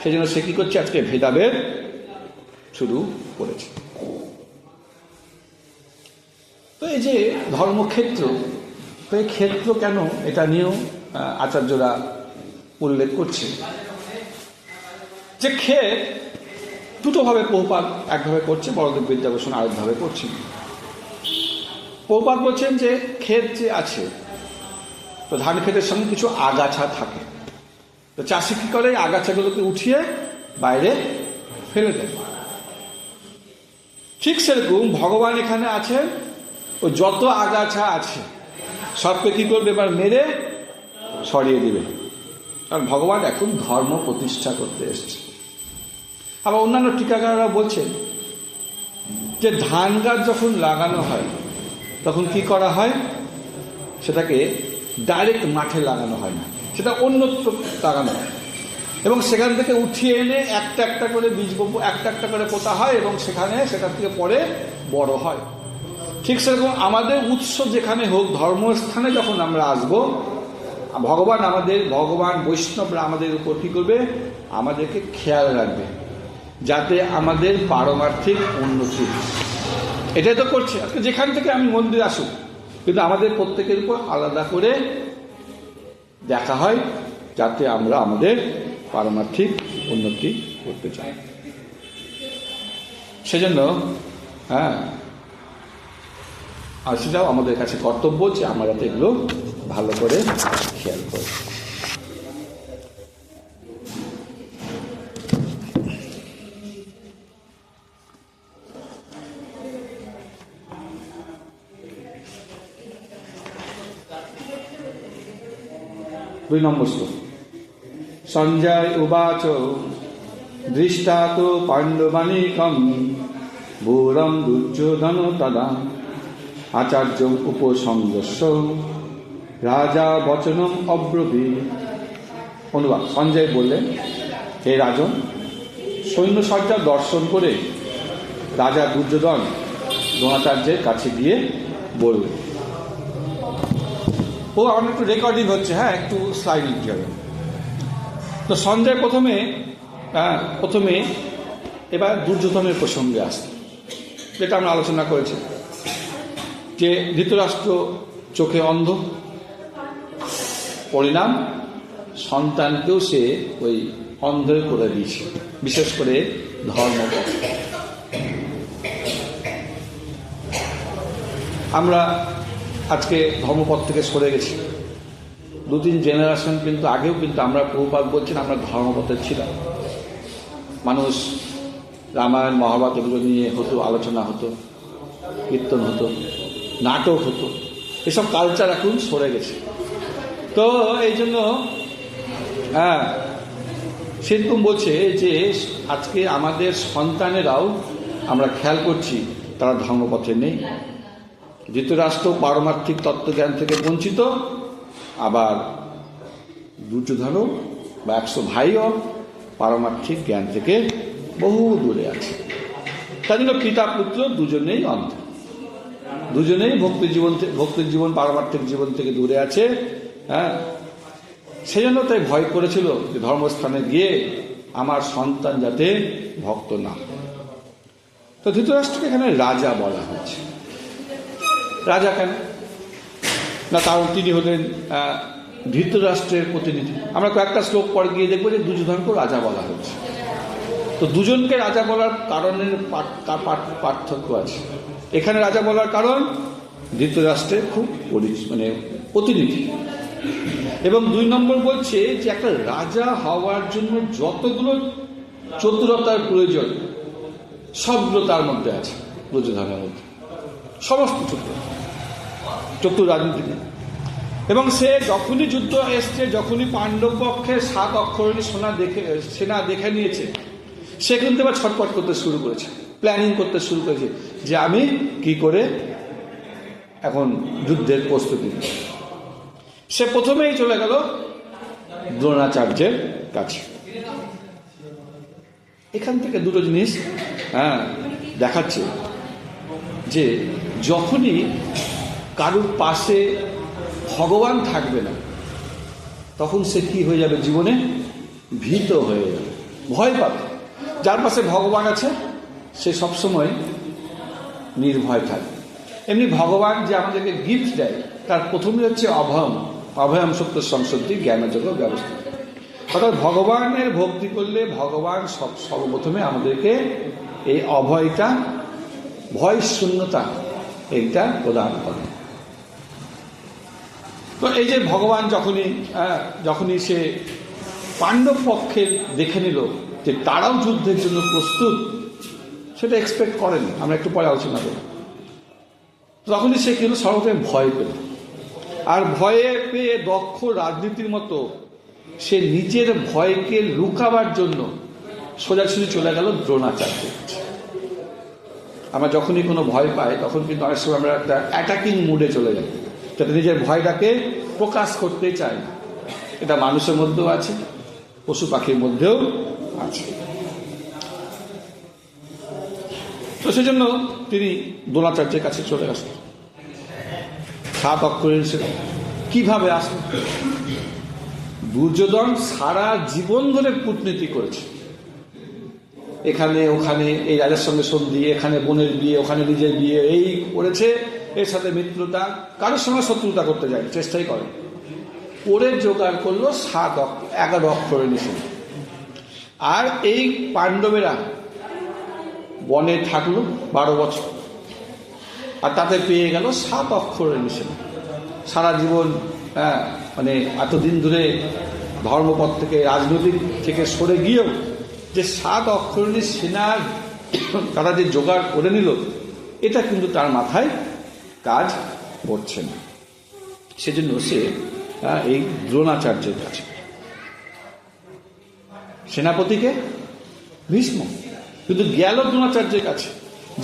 সেজন্য সে কি করছে, আজকে ভেদাভেদ শুরু করেছে। তো এই যে ধর্মক্ষেত্র, তো এই ক্ষেত্র কেন, এটা নিয়েও আচার্যরা উল্লেখ করছে যে ক্ষেত দুটোভাবে প্রভুপাদ একভাবে করছে, বড়দেব বিদ্যাভূষণ আরেকভাবে করছেন। প্রভুপাদ বলছেন যে ক্ষেত যে আছে, তো ধান ক্ষেতের সঙ্গে কিছু আগাছা থাকে, তো চাষি কি করে, আগাছাগুলোকে উঠিয়ে বাইরে ফেলে দেয়। ঠিক সেরকম ভগবান এখানে আছেন, ও যত আগাছা আছে সবকে কি করবে, এবার মেরে সরিয়ে দিবে। কারণ ভগবান এখন ধর্ম প্রতিষ্ঠা করতে এসছে। আবার অন্যান্য টিকাকাররা বলছেন যে ধান গাছ যখন লাগানো হয় তখন কি করা হয়, সেটাকে ডাইরেক্ট মাঠে লাগানো হয় না, সেটা অন্যত্র লাগানো হয়, এবং সেখান থেকে উঠিয়ে এনে একটা একটা করে বীজ একটা একটা করে পোতা হয়, এবং সেখান থেকে পরে বড় হয়। ঠিক সেরকম আমাদের উৎস যেখানে হোক, ধর্মস্থানে যখন আমরা আসব, ভগবান বৈষ্ণবরা আমাদের উপর কি করবে, আমাদেরকে খেয়াল রাখবে, যাতে আমাদের পারমার্থিক উন্নতি। এটাই তো করছে আজকে, যেখান থেকে আমি মন্দির আসুক, কিন্তু আমাদের প্রত্যেকের উপর আলাদা করে দেখা হয়, যাতে আমরা আমাদের পারমার্থিক উন্নতি করতে চাই। সেজন্য আর সেটাও আমাদের কাছে কর্তব্য যে আমরা যাতে এগুলো ভালো করে খেয়াল করি। 2 নম্বর শ্লোক। সঞ্জয় উবাচ দৃষ্টা তো পাণ্ডবানিকম ভূরম দুর্যোধন তদা আচার্য উপসংগস্য রাজা বচনম অব্রবীৎ। অনুবাদ: সঞ্জয় বললেন, হে রাজন, সৈন্যসজ্জা দর্শন করে রাজা দুর্যোধন দ্রোণাচার্যের কাছে গিয়ে বললেন। আমার একটু রেকর্ডিং হচ্ছে, হ্যাঁ, একটু স্লাইড নিতে হবে। তো সঞ্জয় প্রথমে এবার দুর্যোধনের প্রসঙ্গে আসছে, যেটা আমরা আলোচনা করেছি, যে ধৃতরাষ্ট্র চোখে অন্ধ, পরিণাম সন্তানকেও সে ওই অন্ধ করে দিয়েছে, বিশেষ করে ধর্মপথ। আমরা আজকে ধর্মপথ থেকে সরে গেছি। 2-3 জেনারেশন কিন্তু আগেও কিন্তু আমরা প্রভুপাদ বলছেন আমরা ধর্মপথে ছিলাম। মানুষ রামায়ণ মহাভারত এগুলো নিয়ে হতো, আলোচনা হতো, কীর্তন হতো, নাটক হতো, এসব কালচার এখন সরে গেছে। তো এই জন্য সেরকম বলছে যে আজকে আমাদের সন্তানেরাও আমরা খেয়াল করছি তারা ধর্মপথে নেই। ধৃতরাষ্ট্র পারমার্থিক তত্ত্বজ্ঞান থেকে বঞ্চিত, আবার দুর্যোধনও বা 100 ভাইও পারমার্থিক জ্ঞান থেকে বহু দূরে আছে। তাই জন্য পিতা পুত্র দুজনেই অন্ধ, দুজনেই ভক্তির জীবন পারমার্থিক জীবন থেকে দূরে আছে। সেই জন্য তাই ভয় করেছিল যে ধর্মস্থানে গিয়ে আমার সন্তান যাতে ভক্ত না হয়। তো ধৃতরাষ্ট্রকে এখানে রাজা বলা হয়েছে। রাজা কেন না? কারণ তিনি হলেন ধৃতরাষ্ট্রের প্রতিনিধি। আমরা কয়েকটা শ্লোক পরে গিয়ে দেখবো যে দুর্যোধনকে রাজা বলা হয়েছে। তো দুজনকে রাজা বলার কারণের পার্থক্য আছে। এখানে রাজা বলার কারণ ধৃতরাষ্ট্রের খুব প্রতিনিধি, এবং 2 নম্বর বলছে যে একটা রাজা হওয়ার জন্য যতগুলো চতুরতার প্রয়োজন সবগুলো তার মধ্যে আছে। দুর্যোধনের মধ্যে সমস্ত চতুর রাজনীতি, এবং সে যখনই যুদ্ধ এসছে, যখনই পাণ্ডব পক্ষে 7 অক্ষরণী সেনা দেখে নিয়েছে, সে কিন্তু এবার ছটপট করতে শুরু করেছে, প্ল্যানিং করতে শুরু করেছে যে আমি কি করে এখন যুদ্ধের প্রস্তুতি। সে প্রথমেই চলে গেল দ্রোণাচার্যের কাছে। এখান থেকে দুটো জিনিস দেখাচ্ছে যে যখনই কারুর পাশে ভগবান থাকবে না, তখন সে কি হয়ে যাবে? জীবনে ভীত হয়ে যাবে, ভয় পাবে। যার পাশে ভগবান আছে সে সবসময় নির্ভয় থাকে। এমনি ভগবান যে আমাদেরকে গিফট দেয় তার প্রথমে হচ্ছে অভয়ম সত্য সংসদ্ধি জ্ঞানযোগ্য ব্যবস্থা। অর্থাৎ ভগবানের ভক্তি করলে ভগবান সর্বপ্রথমে আমাদেরকে এই অভয়টা, ভয় শূন্যতা, এইটা প্রদান করে। তো এই যে ভগবান যখনই সে পাণ্ডব পক্ষের দেখে নিল যে তারাও যুদ্ধের জন্য প্রস্তুত, সেটা এক্সপেক্ট করেনি, আমরা একটু পরে আলোচনা করব। তখনই সে কিন্তু সর্বপ্রথমে ভয় পেল, আর ভয়ে পেয়ে দক্ষ রাজনীতির মতো সে নিজের ভয়কে লুকাবার জন্য সোজাসুজি চলে গেল দ্রোণাচার্য। আমরা যখনই কোনো ভয় পাই তখন কিন্তু অনেক সময় আমরা একটা অ্যাটাকিং মুডে চলে যাই, যাতে নিজের ভয়টাকে প্রকাশ করতে চাই। এটা মানুষের মধ্যেও আছে, পশু পাখির মধ্যেও আছে। তো সেজন্য তিনি দ্রোণাচার্যের কাছে চলে আসলেন। 7 অক্ষরের কিভাবে আসলেন? দুর্যোধন সারা জীবন ধরে কূটনীতি করেছে, এখানে ওখানে, এই রাজার সঙ্গে সন্ধি, এখানে বোনের বিয়ে, ওখানে নিজের বিয়ে, এই করেছে। এর সাথে মিত্রতা, কারোর সঙ্গে শত্রুতা করতে যায় চেষ্টাই করে, করে জোগাড় করলো 11 অক্ষরের নিষেধ। আর এই পাণ্ডবেরা বনে থাকলো 12 বছর, আর তাতে পেয়ে গেল 7 অক্ষরের নিষেধ। সারা জীবন এতদিন ধরে ধর্মপথ থেকে, রাজনৈতিক থেকে সরে গিয়েও যে 7 অক্ষরণী সেনার তারা যে জোগাড় করে নিল, এটা কিন্তু তার মাথায় কাজ করছে না। সেজন্য সে এই দ্রোণাচার্যের কাছে। সেনাপতিকে ভীষ্ম, কিন্তু গেল দ্রোণাচার্যের কাছে।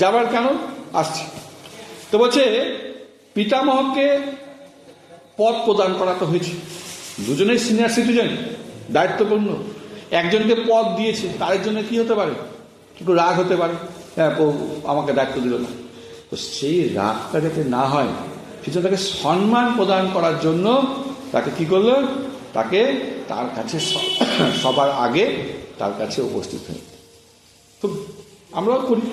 যাবার কেন আসছে তো বলছে, পিতামহকে পদ প্রদান করা তো হয়েছে, দুজনেই সিনিয়র সিটিজেন, দায়িত্বপূর্ণ। একজনকে পদ দিয়েছে, তার জন্য কি হতে পারে, একটু রাগ হতে পারে, হ্যাঁ আমাকে দায়িত্ব দিল না। তো সেই রাগটা যাতে না হয়, সেজন্য তাকে সম্মান প্রদান করার জন্য তাকে কি করলো, তাকে তার কাছে সবার আগে তার কাছে উপস্থিত হয়ে। তো আমরাও করি,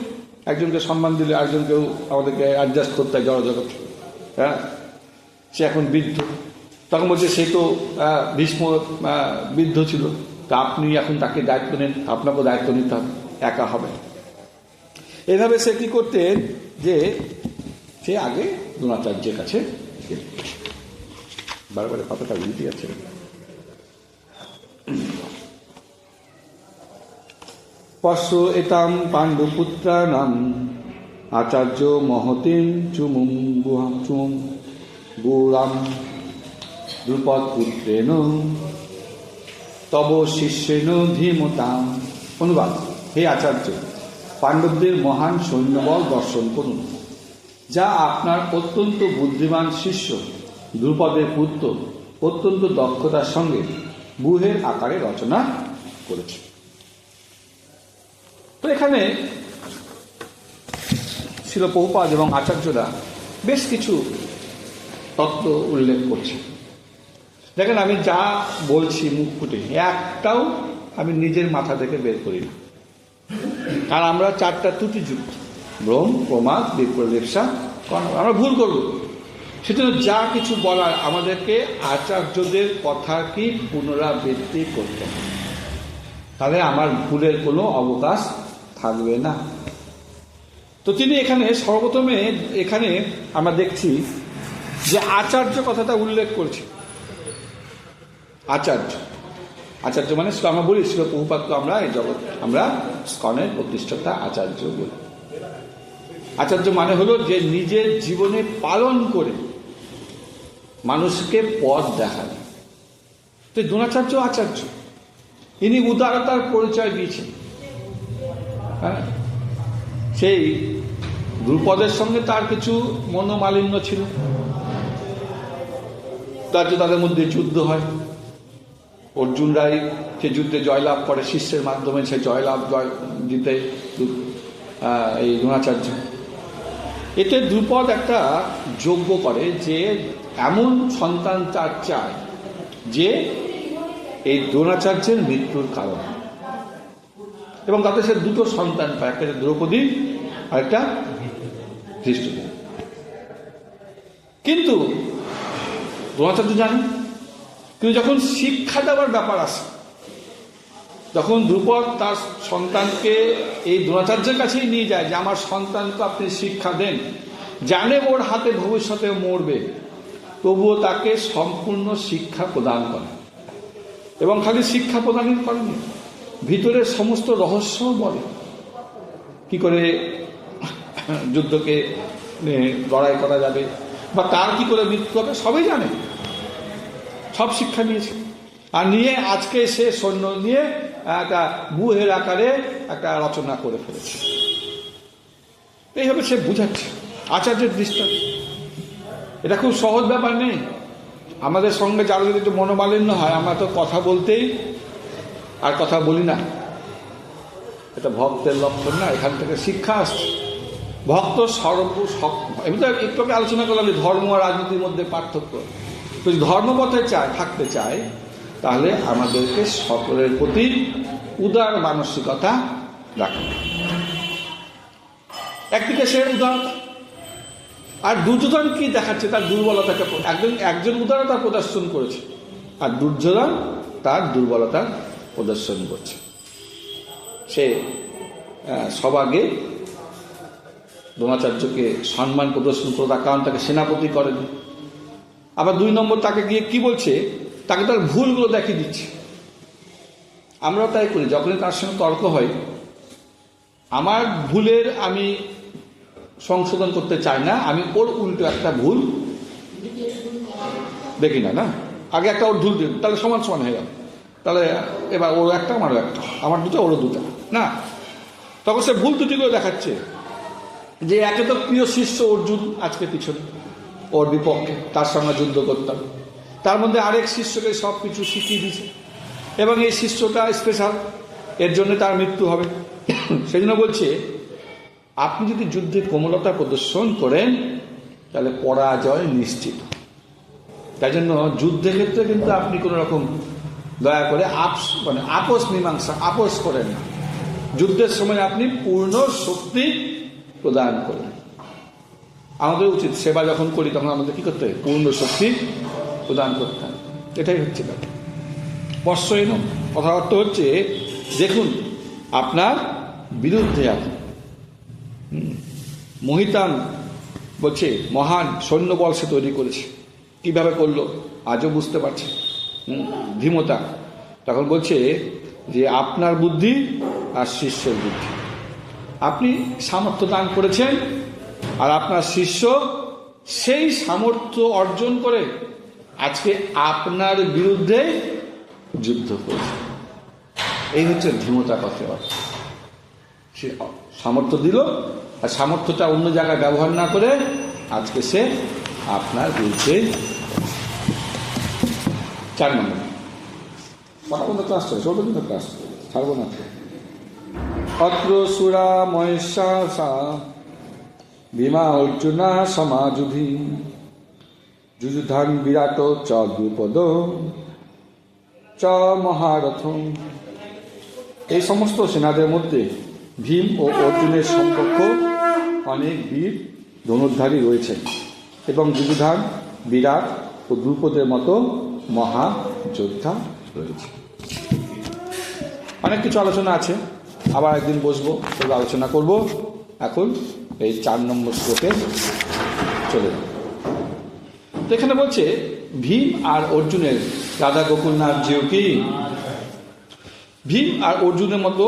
একজনকে সম্মান দিলে আরেকজনকেও আমাদেরকে অ্যাডজাস্ট করতে হয় জড়জগৎ। হ্যাঁ, সে এখন বৃদ্ধ, তখন বলছে সে তো ভীষ্ম বৃদ্ধ ছিল, তা আপনি এখন তাকে দায়িত্ব নেন, আপনাকেও দায়িত্ব নিতে হবে, একা হবে। এভাবে সে কি করতেন, যে সে আগে দ্রোণাচার্যের কাছে বারবার কথাটা উল্টে যাচ্ছে। পশ্য এতাম পাণ্ডুপুত্রানাম আচার্য মহতিম চুমুম গুরাম দ্রুপদ পুত্রেণ তব শিষ্যেন ধীমতাম। অনুবাদ: হে আচার্য, পাণ্ডবদের মহান সৈন্যবল দর্শন করুন, যা আপনার অত্যন্ত বুদ্ধিমান শিষ্য দ্রুপদের পুত্র অত্যন্ত দক্ষতার সঙ্গে গুহের আকারে রচনা করেছে। তো এখানে শিল প্রভুপাদ এবং আচার্যরা বেশ কিছু তত্ত্ব উল্লেখ করছে। দেখেন, আমি যা বলছি মুখ ফুটে একটাও আমি নিজের মাথা থেকে বের করি না, কারণ আমরা চারটা ত্রুটিযুক্ত, ভ্রম, প্রমাদ, বিপ্রলেপসা, আমরা ভুল করব। সেজন্য যা কিছু বলার আমাদেরকে আচার্যদের কথা কি পুনরাবৃত্তি করতে হবে, তাহলে আমার ভুলের কোনো অবকাশ থাকবে না। তো তিনি এখানে সর্বপ্রথমে এখানে আমরা দেখছি যে আচার্য কথাটা উল্লেখ করছে। আচার্য, আচার্য মানে আমরা বলি শিল প্রভুপাদকে আমরা এই জগৎ, আমরা স্কনের প্রতিষ্ঠাতা আচার্য বলি। আচার্য মানে হলো যে নিজের জীবনে পালন করে মানুষকে পথ দেখান। তো দ্রোণাচার্য আচার্য, ইনি উদারতার পরিচয় দিয়েছেন। হ্যাঁ, সেই দ্রুপদের সঙ্গে তার কিছু মনোমালিন্য ছিল, তাদের মধ্যে যুদ্ধ হয়। অর্জুন রায় সে যুদ্ধে জয়লাভ করে, শিষ্যের মাধ্যমে সে জয়লাভ জিতে এই দ্রোণাচার্য। এতে দ্রুপদ একটা যজ্ঞ করে যে এমন সন্তান তার চায় যে এই দ্রোণাচার্যের মৃত্যুর কারণ, এবং তাতে সে দুটো সন্তান পায়, একটা দ্রৌপদী আর একটা ধৃষ্টদ্যুম্ন। কিন্তু দ্রোণাচার্য জানে, কিন্তু যখন শিক্ষা দেওয়ার ব্যাপার আসে, যখন দ্রুপদ তার সন্তানকে এই দ্রোণাচার্যের কাছেই নিয়ে যায় যে আমার সন্তানকে আপনি শিক্ষা দেন, জানে ওর হাতে ভবিষ্যতে মরবে, তবুও তাকে সম্পূর্ণ শিক্ষা প্রদান করে। এবং খালি শিক্ষা প্রদানই করেনি, ভিতরের সমস্ত রহস্য বলে, কি করে যুদ্ধকে লড়াই করা যাবে বা তার কি করে মৃত্যু হবে, সবই জানে, সব শিক্ষা নিয়েছে। আর নিয়ে আজকে সে সৈন্য নিয়ে একটা গুহের আকারে একটা রচনা করে ফেলেছে। এইভাবে সে বুঝাচ্ছে আচার্যের দৃষ্টান্ত। এটা খুব সহজ ব্যাপার নেই। আমাদের সঙ্গে যারা যদি একটু মনোমালিন্য হয়, আমরা তো কথা বলতেই আর কথা বলি না, এটা ভক্তের লক্ষণ না। এখান থেকে শিক্ষা আসছে। ভক্ত এমনি একটু আলোচনা করলাম যে ধর্ম আর রাজনীতির মধ্যে পার্থক্য। তো ধর্মপথে থাকতে চায়, তাহলে আমাদেরকে সকলের প্রতি উদার মানসিকতা রাখতে হবে। একদিকে সে উদারতা, আর দুর্যোধন কি দেখাচ্ছে, তার দুর্বলতাকে। একজন উদারতা প্রদর্শন করেছে, আর দুর্যোধন তার দুর্বলতা প্রদর্শন করছে। সে সবাগে দ্রোণাচার্যকে সম্মান প্রদর্শন করে, তার কারণ তাকে সেনাপতি করেনি। আবার 2 নম্বর তাকে গিয়ে কি বলছে, তাকে তার ভুলগুলো দেখিয়ে দিচ্ছে। আমরাও তাই করি, যখনই তার সঙ্গে তর্ক হয়, আমার ভুলের আমি সংশোধন করতে চাই না, আমি ওর উল্টো একটা ভুল দেখি না। আগে একটা ওর ঢুল দিন, তাহলে সমান সমান হয়ে গেল। তাহলে এবার ওর একটা আমারও একটা, আমার দুটো ওরও দুটো, না। তখন সে ভুল ত্রুটি করে দেখাচ্ছে যে একে তো প্রিয় শিষ্য অর্জুন আজকে পিছনে, ওর বিপক্ষে, তার সঙ্গে যুদ্ধ করতাম। তার মধ্যে আরেক শিষ্যকে সব কিছু শিখিয়ে দিয়েছে, এবং এই শিষ্যটা স্পেশাল, এর জন্য তার মৃত্যু হবে। সেই জন্য বলছে, আপনি যদি যুদ্ধে কোমলতা প্রদর্শন করেন তাহলে পরাজয় নিশ্চিত। তাই জন্য যুদ্ধের ক্ষেত্রে কিন্তু আপনি কোনো রকম দয়া করে আপোষ মীমাংসা আপোষ করেন না। যুদ্ধের সময় আপনি পূর্ণ শক্তি প্রদান করেন। আমাদের উচিত সেবা যখন করি তখন আমাদের কি করতে হবে? পূর্ণ শক্তি প্রদান করতে হবে। এটাই হচ্ছে ব্যাপার। পশ্চয়ন কথার অর্থ হচ্ছে, দেখুন আপনার বিরুদ্ধে আছে। মহিতান বলছে মহান সৈন্যবল সে তৈরি করেছে। কিভাবে করলো আজও বুঝতে পারছে। ধীমতা তখন বলছে যে আপনার বুদ্ধি আর শিষ্যের বুদ্ধি, আপনি সামর্থ্য দান করেছেন, আর আপনার শিষ্য সেই সামর্থ্য অর্জন করে আজকে আপনার বিরুদ্ধে যুদ্ধ করেছে। এই হচ্ছে ধীমতা কথা। সে সামর্থ্য দিল, আর সামর্থ্যটা অন্য জায়গায় ব্যবহার না করে আজকে সে আপনার বিরুদ্ধে। 4 নম্বর ক্লাস চলবে, কিন্তু ক্লাস ছাড়বো না। অত্র সুরা মহেশা ভীমা অর্জুনা সমাযুধি যুযুধান বিরাট চ দ্রুপদ চ মহারথ। এই সমস্ত সেনাদের মধ্যে ভীম ও অর্জুনের সম্পর্ক অনেক বীর ধনুর্ধারী রয়েছেন, এবং যুযুধান, বিরাট ও দ্রুপদের মতো মহাযোদ্ধা রয়েছে। অনেক কিছু আলোচনা আছে, আবার একদিন বসবো, তবে আলোচনা করব। এখন এই 4 নম্বর শ্লোকে চলে যাব। তো এখানে বলছে ভীম আর অর্জুনের, রাধা গোকুলনাথ জিও কি ভীম আর অর্জুনের মতো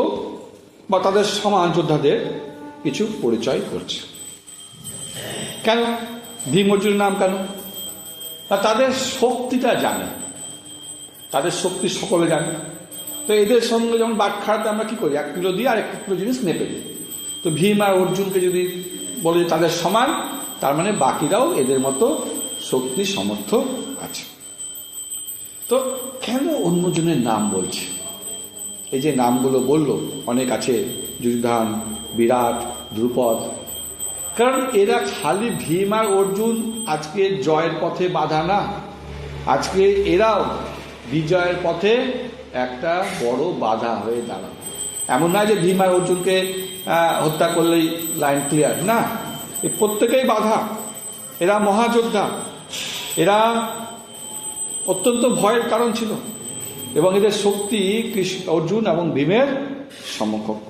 বা তাদের সমান যোদ্ধাদের কিছু পরিচয় করছে। কেন ভীম অর্জুনের নাম কেন? তাদের শক্তিটা জানে, তাদের শক্তি সকলে জানে। তো এদের সঙ্গে যেমন বাট খাড়াতে আমরা কি করি, 1 কিলো দিয়ে আর 1 কিলো জিনিস মেপে দিই। তো ভীম আর অর্জুনকে যদি বলে তাদের সমান, তার মানে বাকিরাও এদের মতো শক্তি সামর্থ্য আছে। তো কেন অন্যজনের নাম বলছে? এই যে নামগুলো বললো, অনেক আছে, যুযুধান, বিরাট, দ্রুপদ। কারণ এরা খালি ভীম আর অর্জুন আজকে জয়ের পথে বাধা না, আজকে এরাও বিজয়ের পথে একটা বড় বাধা হয়ে দাঁড়ায়। এমন নয় যে ভীম আর অর্জুনকে হত্যা করলেই লাইন ক্লিয়ার, না, এ প্রত্যেকেই বাধা। এরা মহাযোদ্ধা, এরা অত্যন্ত ভয়ের কারণ ছিল, এবং এদের শক্তি অর্জুন এবং ভীমের সমকক্ষ।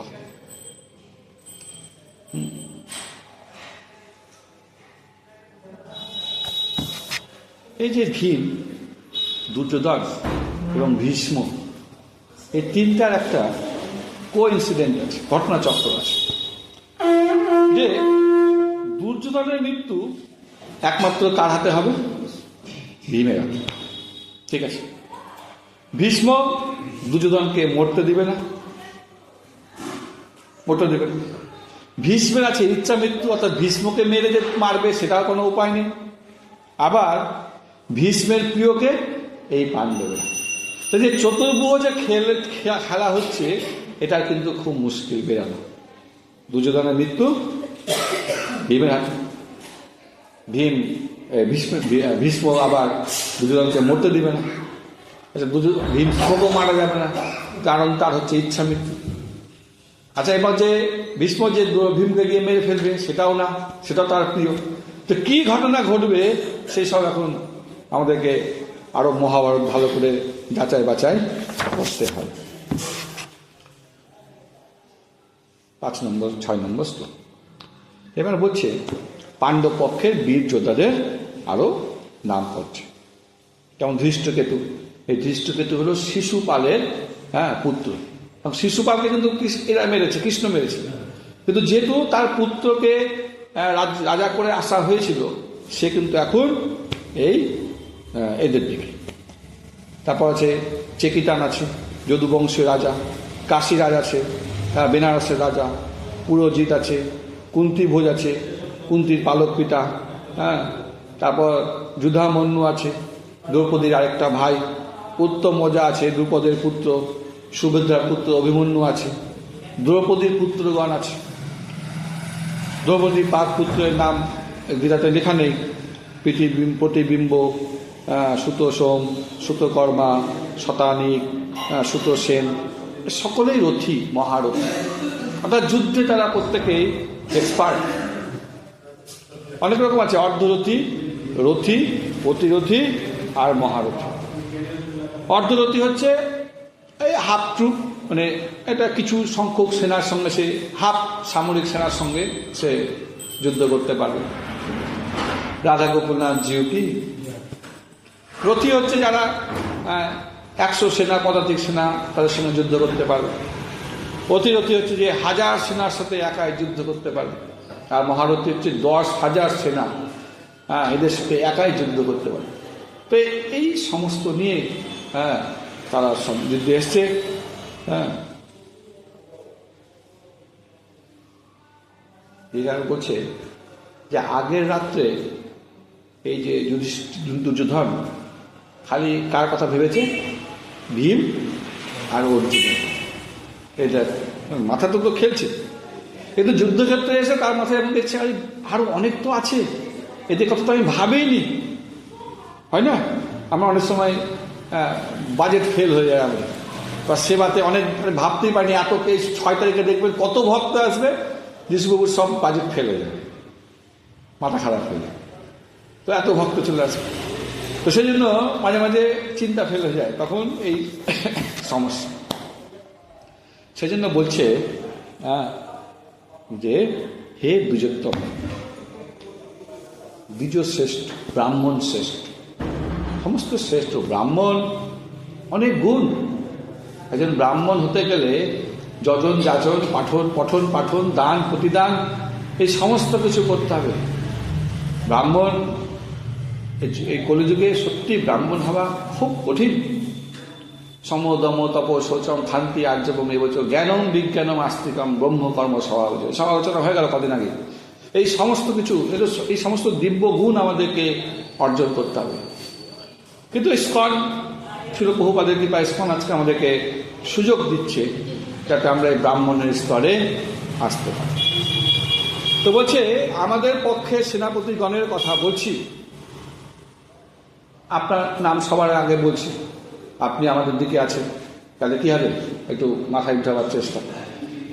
এই যে ভীম, দুর্যোধন এবং ভীষ্ম, এই তিনটার একটা কোইন্সিডেন্ট আছে, ঘটনাচক্র আছে। যে দুর্যোধনের মৃত্যু একমাত্র কার হাতে হবে? ভীমের হাতে। ঠিক আছে, ভীষ্ম দুর্যোধনকে মরতে দিবে না, মরতে দেবে না। ভীষ্মের আছে ইচ্ছা মৃত্যু, অর্থাৎ ভীষ্মকে মেরে যে মারবে সেটাও কোনো উপায় নেই। আবার ভীষ্মের প্রিয়কে এই পাণ্ডবেরা। তো যে চতুর্ভুজ যে খেলা হচ্ছে, এটা কিন্তু খুব মুশকিল বেরানো। দুর্যোধনের মৃত্যু ভীমের হাতে, ভীষ্ম আবার দুর্যোধনকে মরতে দিবে না। আচ্ছা, ভীষ্মকেও মারা যাবে না, কারণ তার হচ্ছে ইচ্ছা মৃত্যু। আচ্ছা, এবার যে ভীষ্ম যে ভীমকে গিয়ে মেরে ফেলবে সেটাও না, সেটাও তার প্রিয়। তো কি ঘটনা ঘটবে সেই সব এখন আমাদেরকে আরো মহাভারত ভালো করে যাচাই বাছাই করতে হবে। 5 নম্বর 6 নম্বর শ্লোক এবার বলছে পাণ্ডব পক্ষের বীর যোদ্ধাদের আরো নাম করছে। যেমন ধৃষ্টকেতু, এই ধৃষ্টকেতু হলো শিশুপালের পুত্র। শিশুপালকে কিন্তু এরা মেরেছে, কৃষ্ণ মেরেছে, কিন্তু যেহেতু তার পুত্রকে রাজা করে আসা হয়েছিল, সে কিন্তু এখন এই এদের দিকে তারপর আছে চেকিতান আছে, যদুবংশীয় রাজা, কাশীরাজ আছে, বেনারসের রাজা, পুরোজিৎ আছে, কুন্তী ভোজ আছে, কুন্তীর পালক পিতা, তারপর যুধামন্যু আছে, দ্রৌপদীর আরেকটা ভাই, উত্তম মজা আছে, দ্রুপদের পুত্র, সুভদ্রার পুত্র অভিমন্যু আছে, দ্রৌপদীর পুত্রগণ আছে। দ্রৌপদীর 5 পুত্রের নাম গীতাতে লেখা নেই, প্রতিবিম্ব, সুতোসোম, সুতকর্মা, শতানিক, সুতোসেন, সকলেই রথী, মহারথী, অর্থাৎ যুদ্ধে তারা প্রত্যেকেই এক্সপার্ট। অনেক রকম আছে, অর্ধরথী, রথী, প্রতিরথী আর মহারথী। অর্ধরথী হচ্ছে এই হাফ ট্রুপ, মানে এটা কিছু সংখ্যক সেনার সঙ্গে সে হাফ সামরিক সেনার সঙ্গে সে যুদ্ধ করতে পারবে। রাধা গোপীনাথ জিউ কি রথী হচ্ছে যারা 100 সেনা, পদাতিক সেনা তাদের সঙ্গে যুদ্ধ করতে পারবে। প্রতিরথী হচ্ছে যে 1000 সেনার সাথে একাই যুদ্ধ করতে পারবে। আর মহারথী হচ্ছে 10,000 সেনা, এদের সাথে একাই যুদ্ধ করতে পারবে। তো এই সমস্ত নিয়ে তারা যুদ্ধে এসছে। এখানে বলছে যে আগের রাত্রে এই যে দুর্যোধন খালি কার কথা ভেবেছে? ভীম আর অর্জুন। এটা মাথা তো খেলছে, কিন্তু যুদ্ধক্ষেত্রে এসে তার মাথায় এখন দেখছে আরো অনেক তো আছে, এদের কথা তো আমি ভাবেইনি। হয় না, আমরা অনেক সময় বাজেট ফেল হয়ে যায় আমাদের, বা সেবাতে অনেক ভাবতেই পারিনি এত 6 তারিখে দেখবেন কত ভক্ত আসবে, যিশুবাবুর সব বাজেট ফেল হয়ে যাবে, মাথা খারাপ হয়ে যায়। তো এত ভক্ত চলে আসবে, তো সেই জন্য মাঝে মাঝে চিন্তা ফেল হয়ে যায়, তখন এই সমস্যা। সেই জন্য বলছে যে হে দ্বিজোত্তম, দ্বিজ শ্রেষ্ঠ, ব্রাহ্মণ শ্রেষ্ঠ, সমস্ত শ্রেষ্ঠ। ব্রাহ্মণ অনেক গুণ। একজন ব্রাহ্মণ হতে গেলে যজন যাচন, পঠন পাঠন, দান প্রতিদান, এই সমস্ত কিছু করতে হবে। ব্রাহ্মণ এই কলিযুগে সত্যি ব্রাহ্মণ হওয়া খুব কঠিন। সমদম তপ শৌচম খান্তি আর্যবম এবচ জ্ঞানম বিজ্ঞানম আস্তিকম ব্রহ্মকর্ম সমালোচনা হয়ে গেল কদিন আগে। এই সমস্ত কিছু, এই সমস্ত দিব্য গুণ আমাদেরকে অর্জন করতে হবে। কিন্তু ইস্কন, শিল প্রভুপাদের কৃপা, ইস্কন আজকে আমাদেরকে সুযোগ দিচ্ছে যাতে আমরা এই ব্রাহ্মণের স্তরে আসতে পারি। তো বলছে আমাদের পক্ষে সেনাপতিগণের কথা বলছি, আপনার নাম সবার আগে বলছি, আপনি আমাদের দিকে আছেন, তাহলে কি হবে? একটু মাথায় উঠাবার চেষ্টা,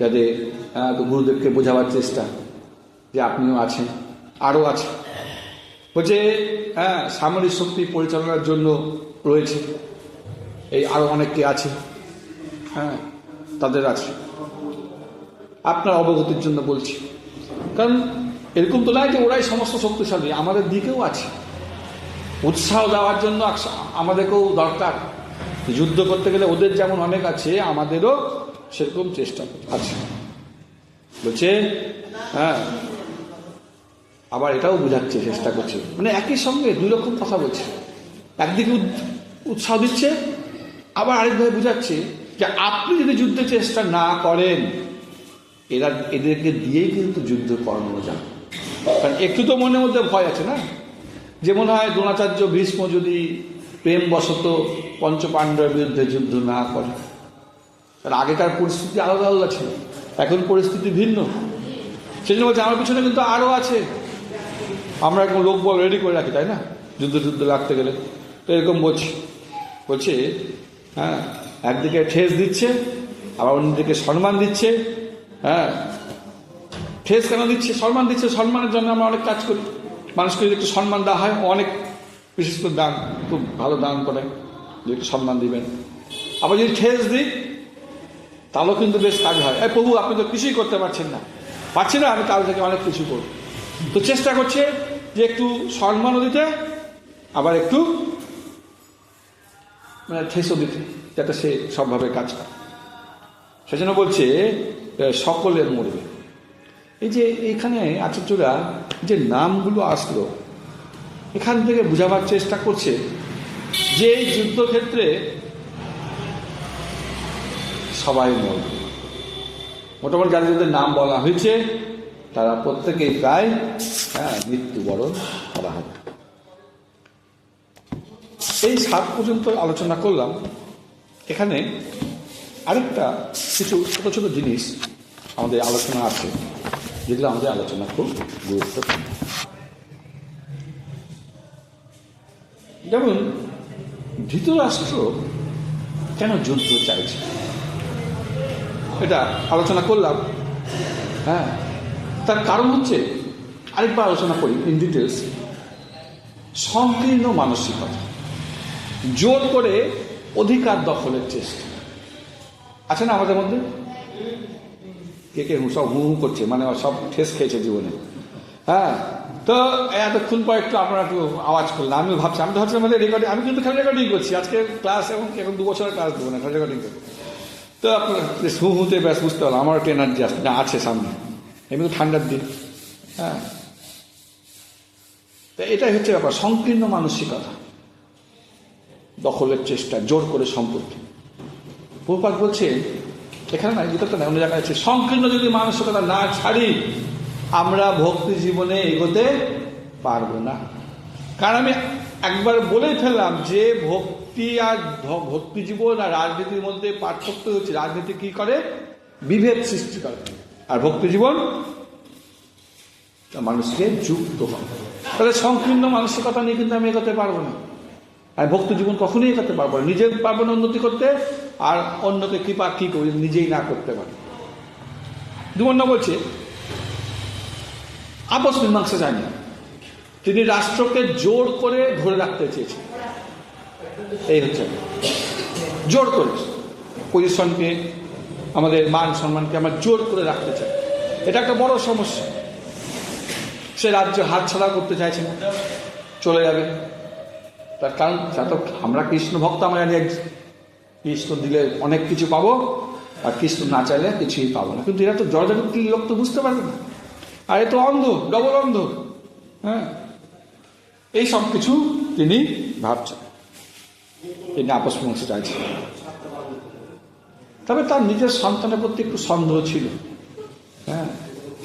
যাতে গুরুদেবকে বোঝাবার চেষ্টা যে আপনিও আছেন, আরও আছে। বলছে সামরিক শক্তি পরিচালনার জন্য রয়েছে, এই আরো অনেকে আছে, তাদের আছে। আপনার অবগতির জন্য বলছি, কারণ এরকম তো নয় যে ওরাই সমস্ত শক্তিশালী, আমাদের দিকেও আছে। উৎসাহ দেওয়ার জন্য আমাদেরকেও দরকার। যুদ্ধ করতে গেলে ওদের যেমন অনেক আছে, আমাদেরও সেরকম চেষ্টা আছে। বলছে আবার এটাও বোঝাচ্ছে, চেষ্টা করছে, মানে একই সঙ্গে 2 রকম কথা বলছে। একদিকে উৎসাহ দিচ্ছে, আবার আরেকভাবে বোঝাচ্ছে যে আপনি যদি যুদ্ধে চেষ্টা না করেন, এদেরকে দিয়েই কিন্তু যুদ্ধ করানো যায়। কারণ একটু তো মনের মধ্যে ভয় আছে না, যে মনে হয় দ্রোণাচার্য ভীষ্ম যদি প্রেমবশত পঞ্চপাণ্ডবের বিরুদ্ধে যুদ্ধ না করে। তার আগেকার পরিস্থিতি আলাদা আলাদা ছিল, এখন পরিস্থিতি ভিন্ন। সেই জন্য বলছে আমার পিছনে কিন্তু আরও আছে, আমরা এখন লোক বল রেডি করে রাখি, তাই না, যুদ্ধ লাগতে গেলে। তো এরকম বলছে একদিকে ঠেস দিচ্ছে, আবার অন্যদিকে সম্মান দিচ্ছে। ঠেস কেন দিচ্ছে? সম্মান দিচ্ছে। সম্মানের জন্য আমরা অনেক কাজ করি, মানুষকে যদি একটু সম্মান দেওয়া হয়, অনেক বিশেষ করে দান, খুব ভালো দান করে, যে একটু সম্মান দিবেন। আবার যদি ঠেস দিই, তাহলেও কিন্তু বেশ কাজ হয়। প্রভু আপনি তো কিছুই করতে পারছি না, আমি কাল থেকে অনেক কিছু করব। তো চেষ্টা করছে যে একটু সম্মানও দিতে, আবার একটু মানে ঠেসও দিতে, যাতে সে সবভাবে কাজ করে। সেজন্য বলছে সকলে মরবে। এই যে এখানে আচার্যরা যে নামগুলো আসলো, এখান থেকে বোঝাবার চেষ্টা করছে যে যুদ্ধক্ষেত্রে সবাই মরবে, মোটামুটি যাদের নাম বলা হয়েছে তারা প্রত্যেকেই প্রায় মৃত্যুবরণ করা হবে। এই 7 পর্যন্ত আলোচনা করলাম। এখানে আরেকটা কিছু ছোট ছোট জিনিস আমাদের আলোচনা আছে, যেগুলো আমাদের আলোচনা খুব গুরুত্বপূর্ণ। যেমন ধৃতরাষ্ট্র কেন যুদ্ধ চাইছে, এটা আলোচনা করলাম। তার কারণ হচ্ছে, আরেকবার আলোচনা করি ইন ডিটেলস, সংকীর্ণ মানসিকতা, জোর করে অধিকার দখলের চেষ্টা আছে না আমাদের মধ্যে। কে কে সব হু হু করছে, মানে সব ঠেস খেয়েছে জীবনে। তো এতক্ষণ পর একটু আপনারা একটু আওয়াজ করলেন, আমিও ভাবছি, আমি তো হচ্ছে আমাদের রেকর্ডিং, আমি কিন্তু খালি রেকর্ডিং করছি আজকে ক্লাস, এবং এখন 2 বছরের ক্লাস দেবো না, খালি রেকর্ডিং করবো। তো আপনার হু হুতে ব্যাস বুঝতে পারলাম আমারও একটা এনার্জি আছে সামনে, এমনি তো ঠান্ডার দিন। তো এটাই হচ্ছে ব্যাপার, সংকীর্ণ মানসিকতা, দখলের চেষ্টা, জোর করে সম্পত্তি। প্রভুপাদ বলছে এখানে না, যেটা তো না, অন্য জায়গায় আছে, সংকীর্ণ যদি মানসিকতা না ছাড়ি আমরা ভক্তি জীবনে এগোতে পারবো না। কারণ আমি একবার বলেই ফেললাম যে ভক্তি আর ভক্তি জীবন আর রাজনীতির মধ্যে পার্থক্য হচ্ছে, রাজনীতি কি করে, বিভেদ সৃষ্টি করে, আর ভক্তি জীবন মানুষকে যুক্ত হয়। তাহলে সংকীর্ণ মানসিকতা নিয়ে কিন্তু আমি এগোতে পারবো না, আর ভক্তি জীবন কখনোই এগোতে পারবো না। নিজে পারবো না উন্নতি করতে, আর অন্যকে কৃপা কি করি নিজেই না করতে পারে। 2 নম্বর বলছে আপস মীমাংসা চায়নি, তিনি রাষ্ট্রকে জোর করে ধরে রাখতে চেয়েছেন। এই হচ্ছে জোর করে পজিশনকে, আমাদের মান সম্মানকে আমরা জোর করে রাখতে চাই। এটা একটা বড় সমস্যা। সে রাজ্য হাতছাড়া করতে চাইছে না, চলে যাবে। তার কারণ আমরা কৃষ্ণ ভক্ত, আমরা জানি কৃষ্ণ দিলে অনেক কিছু পাবো, আর কৃষ্ণ না চাইলে কিছুই পাবো না। কিন্তু এরা তো জড়জাগতিক লোক, তো বুঝতে পারবে না, আর এ তো অন্ধ, ডবল অন্ধ। এই সব কিছু তিনি ভাবছেন, তিনি আপস মীমাংসা চাইছেন। তবে তার নিজের সন্তানের প্রতি একটু সন্দেহ ছিল।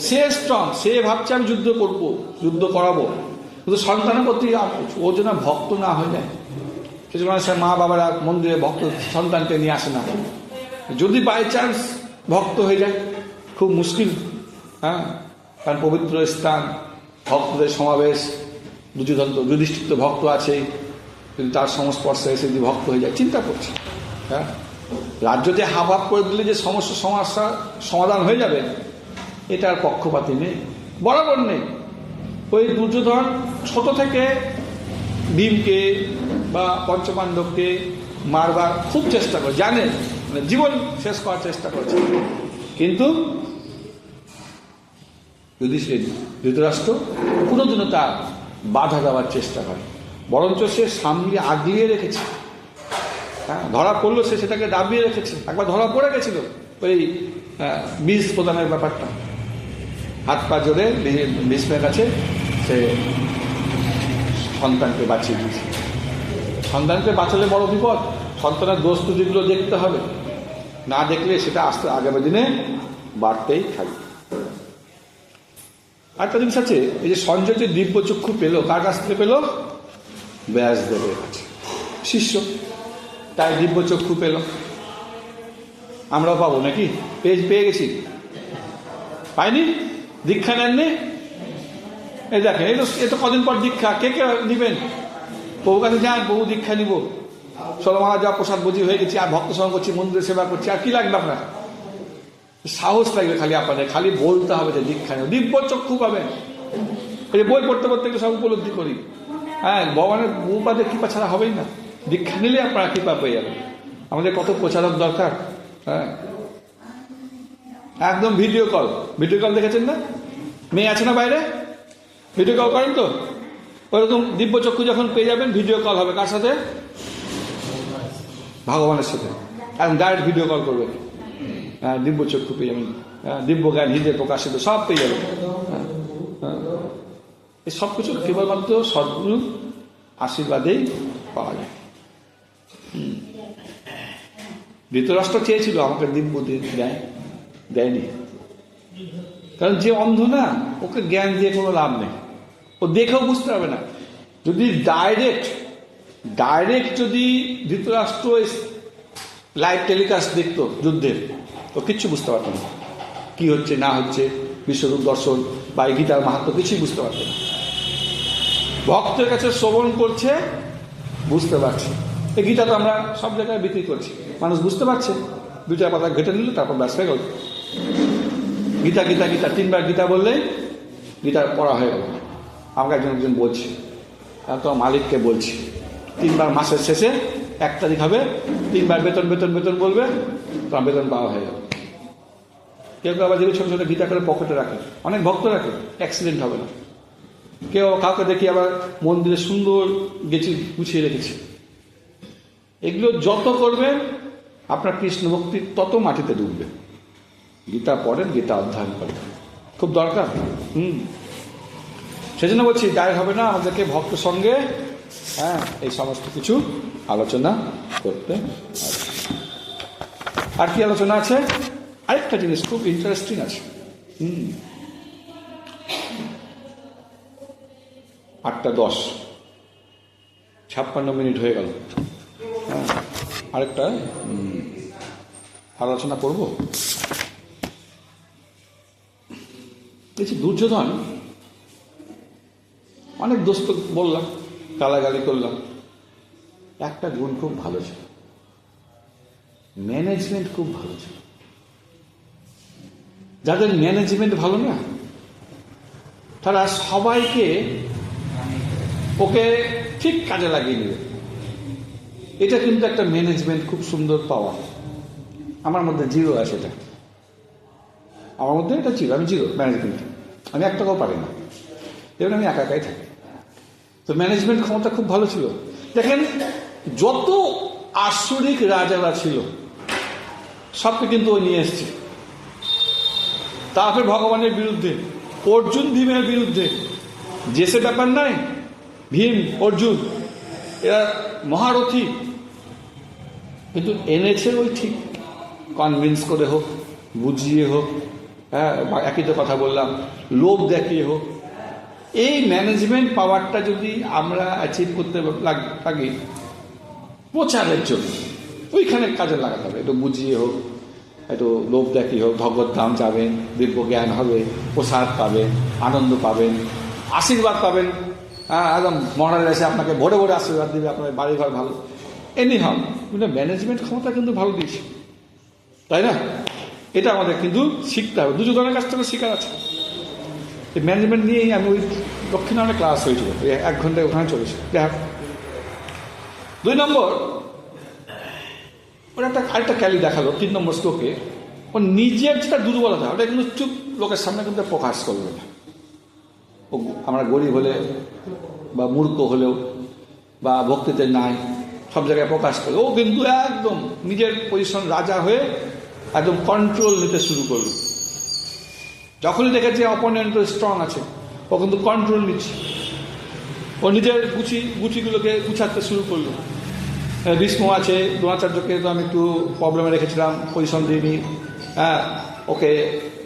সে স্ট্রং, সে ভাবছে আমি যুদ্ধ করবো, যুদ্ধ করাবো, কিন্তু সন্তানের প্রতি ও যেন ভক্ত না হয়ে যায়। কিছু মানুষের মা বাবারা মন্দিরে ভক্ত সন্তানকে নিয়ে আসে না, যদি বাই চান্স ভক্ত হয়ে যায় খুব মুশকিল। কারণ পবিত্র স্থান, ভক্তদের সমাবেশ, যুধিষ্ঠির তো ভক্ত আছে, কিন্তু তার সংস্পর্শে এসে যদি ভক্ত হয়ে যায়, চিন্তা করছে। রাজ্যতে হাফ হাফ করে দিলে যে সমস্যা সমাধান হয়ে যাবে, এটার পক্ষপাতী নেই, বরাবর নেই। ওই দুর্যোধন ছোট থেকে ভীমকে বা পঞ্চপাণ্ডবকে মারবার খুব চেষ্টা করে, জানে জীবন শেষ করার চেষ্টা করেছে, কিন্তু ধৃতরাষ্ট্র কোনোদিনও তার বাধা দেওয়ার চেষ্টা করে, বরঞ্চ সে সামনে আগলিয়ে রেখেছে। ধরা পড়লো, সে সেটাকে দাবিয়ে রেখেছে। একবার ধরা পড়ে গেছিল ওই বীজ প্রদানের ব্যাপারটা, হাত পা জোরে ভীষ্মের কাছে সে সন্তানকে বাঁচিয়ে দিয়েছে। সন্তানকে বাঁচালে বড় বিপদ, সন্তানের দোষ যেগুলো দেখতে হবে, না দেখলে সেটা আস্তে আগামী দিনে বাড়তেই থাকবে। আরেকটা জিনিস আছে, এই যে সঞ্জয় যে দিব্য চক্ষু পেল, কার কাছ থেকে পেল? ব্যাসদেবের কাছে, শিষ্য, তাই দিব্য চক্ষু পেল। আমরাও পাবো নাকি? পেয়ে গেছি, পাইনি? দীক্ষা নেননি? এই দেখেন, এই তো কদিন পর দীক্ষা, কে কে নিবেন? প্রভু কাছে যান, প্রভু দীক্ষা নিব, সলমালা যা প্রসাদ বুঝি হয়ে গেছি, আর ভক্ত সঙ্গ করছি, মন্দিরে সেবা করছি, আর কি লাগবে আপনার? সাহস লাগবে খালি আপনাদের, খালি বলতে হবে যে দীক্ষা নেব, দিব্য চক্ষু পাবেন। এই যে বই পড়তে পড়তে সব উপলব্ধি করি, ভগবানের বহুপাদের কৃপা ছাড়া হবেই না। দীক্ষা নিলে আপনারা কৃপা পেয়ে যাবেন। আমাদের কত প্রচারক দরকার। একদম ভিডিও কল দেখেছেন না? মেয়ে আছে না বাইরে, ভিডিও কল করেন তো? ওরকম দিব্য চক্ষু যখন পেয়ে যাবেন, ভিডিও কল হবে কার সাথে? ভগবানের সাথে। এখন ডাইরেক্ট ভিডিও কল করবেন, দিব্য চক্ষু পেয়ে যাবেন, দিব্য জ্ঞান হৃদয় প্রকাশিত সব পেয়ে যাবেন। এই সব কিছু কেবলমাত্র সদ্গুরু আশীর্বাদেই পাওয়া যায়। ধৃতরাষ্ট্র চেয়েছিল আমাকে দিব্য দেয়নি, কারণ যে অন্ধ না, ওকে জ্ঞান দিয়ে কোনো লাভ নেই, ও দেখেও বুঝতে পারবে না। যদি ডাইরেক্ট যদি ধৃতরাষ্ট্র লাইভ টেলিকাস্ট দেখতো যুদ্ধের, তো কিচ্ছু বুঝতে পারতো না, কি হচ্ছে না হচ্ছে, বিশ্বরূপ দর্শন বা গীতার মাহাত্ম্য কিছুই বুঝতে পারতো না। ভক্তের কাছে শ্রবণ করছে, বুঝতে পারছে। এই গীতা তো আমরা সব জায়গায় বিক্রি করছি, মানুষ বুঝতে পারছে, দু চার পাতা ঘেটে নিল, তারপর ব্যাস হয়ে গেল। গীতা গীতা গীতা 3 বার গীতা বললে গীতা পড়া হয়ে গেল। আমাকে একজন বলছি, তো মালিককে বলছি, 3 বার মাসের শেষে 1 তারিখ হবে, 3 বার বেতন বেতন বেতন বলবে, তোমার বেতন পাওয়া হয়ে গেল। কেউ কেউ আবার যেগুলো ছোটো ছোটো গীতা করে পকেটে রাখে, অনেক ভক্ত রাখে, অ্যাক্সিডেন্ট হবে না। কেউ কাউকে দেখি আবার মন্দিরে সুন্দর গেছি গুছিয়ে রেখেছে। এগুলো যত করবেন আপনার কৃষ্ণ ভক্তি তত মাটিতে ডুববে। গীতা পড়েন, গীতা অধ্যয়ন করেন, খুব দরকার। সেজন্য বলছি দায় হবে না আমাদেরকে ভক্ত সঙ্গে এই সমস্ত কিছু আলোচনা করতে হবে। আর কি আলোচনা আছে? আরেকটা জিনিস খুব ইন্টারেস্টিং আছে। 8:10, 56 মিনিট হয়ে গেল। আরেকটা আলোচনা করব। দেখছি দুর্যোধন অনেক দোস্ত বললাম, গালাগালি করলাম, একটা গুণ খুব ভালো ছিল, ম্যানেজমেন্ট খুব ভালো ছিল। যাদের ম্যানেজমেন্ট ভালো না, তারা সবাইকে ওকে ঠিক কাজে লাগিয়ে নেবে। এটা কিন্তু একটা ম্যানেজমেন্ট খুব সুন্দর পাওয়া। আমার মধ্যে জিরো আছে, এটা আমার মধ্যে এটা জিরো, আমি জিরো ম্যানেজমেন্ট, আমি এক টাকাও পারি না, এবার আমি একা একাই থাকি। তো ম্যানেজমেন্ট ক্ষমতা খুব ভালো ছিল। দেখেন যত আসরিক রাজারা ছিল সবকে কিন্তু ওই নিয়ে এসছে। তারপরে ভগবানের বিরুদ্ধে, অর্জুন ভীমের বিরুদ্ধে যে সে ব্যাপার নাই, ভীম অর্জুন এরা মহারথী, কিন্তু এনেছে ওই ঠিক কনভিন্স করে হোক, বুঝিয়ে হোক, একই তো কথা বললাম, লোভ দেখিয়ে হোক। এই ম্যানেজমেন্ট পাওয়ারটা যদি আমরা অ্যাচিভ করতে লাগি প্রচারের জন্য, ওইখানে কাজে লাগাতে হবে। একটু বুঝিয়ে হোক, একটু লোভ দেখিয়ে হোক, ভগবত ধাম যাবেন, দিব্য জ্ঞান হবে, প্রসাদ পাবেন, আনন্দ পাবেন, আশীর্বাদ পাবেন। একদম মহারাজ এসে আপনাকে ভোরে ভোরে আশীর্বাদ দিবে, আপনার বাড়িঘর ভালো, এনি হোক, কিন্তু ম্যানেজমেন্ট ক্ষমতা কিন্তু ভালো দিয়েছে, তাই না? এটা আমাদের কিন্তু শিখতে হবে, দুজনের কাছ থেকে শেখার আছে। এই ম্যানেজমেন্ট নিয়েই আমি ওই দক্ষিণায়নে ক্লাস হয়েছিল, 1 ঘন্টায় ওখানে চলেছে। 2 নম্বর, ওর আরেকটা ক্যালি দেখালো 3 নম্বর শ্লোকে, ও নিজের যেটা দুর্বলতা ওটা কিন্তু চুপ লোকের সামনে কিন্তু প্রকাশ করবে না। ও আমরা গরিব হলে বা মূর্খ হলেও বা ভক্তিতে নাই, সব জায়গায় প্রকাশ করে। ও কিন্তু একদম নিজের পজিশন রাজা হয়ে একদম কন্ট্রোল নিতে শুরু করলো। যখনই দেখেছে অপোনেন্ট স্ট্রং আছে, ও কিন্তু কন্ট্রোল নিচ্ছে, ও নিজের গুছিগুলোকে গুছাতে শুরু করলো। ভীষ্ম আছে, দ্রোণাচার্যকে তো আমি একটু প্রবলেমে রেখেছিলাম, পজিশন দিইনি। ওকে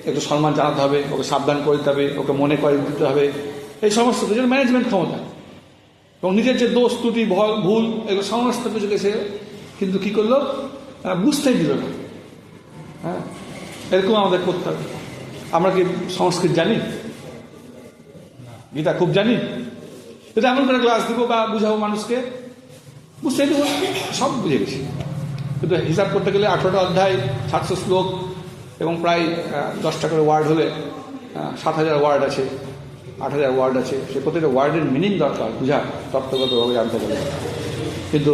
একটু সম্মান জানাতে হবে, ওকে সাবধান করে দিতে হবে, ওকে মনে করে দিতে হবে, এই সমস্ত কিছু ম্যানেজমেন্ট ক্ষমতা। এবং নিজের যে দোষ ত্রুটি ভুল এগুলো সমস্ত কিছুকে সে কিন্তু কী করলো, বুঝতেই দিল না। এরকম আমাদের করতে হবে। আমরা কি সংস্কৃত জানি? গীতা খুব জানি? এটা এমন করে ক্লাস দিব বা বুঝাবো মানুষকে, বুঝতেই দেবো, সব বুঝে গেছি। কিন্তু হিসাব করতে গেলে 18টা অধ্যায়, 700 শ্লোক এবং প্রায় 10টা করে ওয়ার্ড হলে 7,000 ওয়ার্ড আছে, 8,000 ওয়ার্ড আছে। সে প্রত্যেকটা ওয়ার্ডের মিনিং দরকার বুঝা, তত্ত্বগতভাবে জানতে পারে। কিন্তু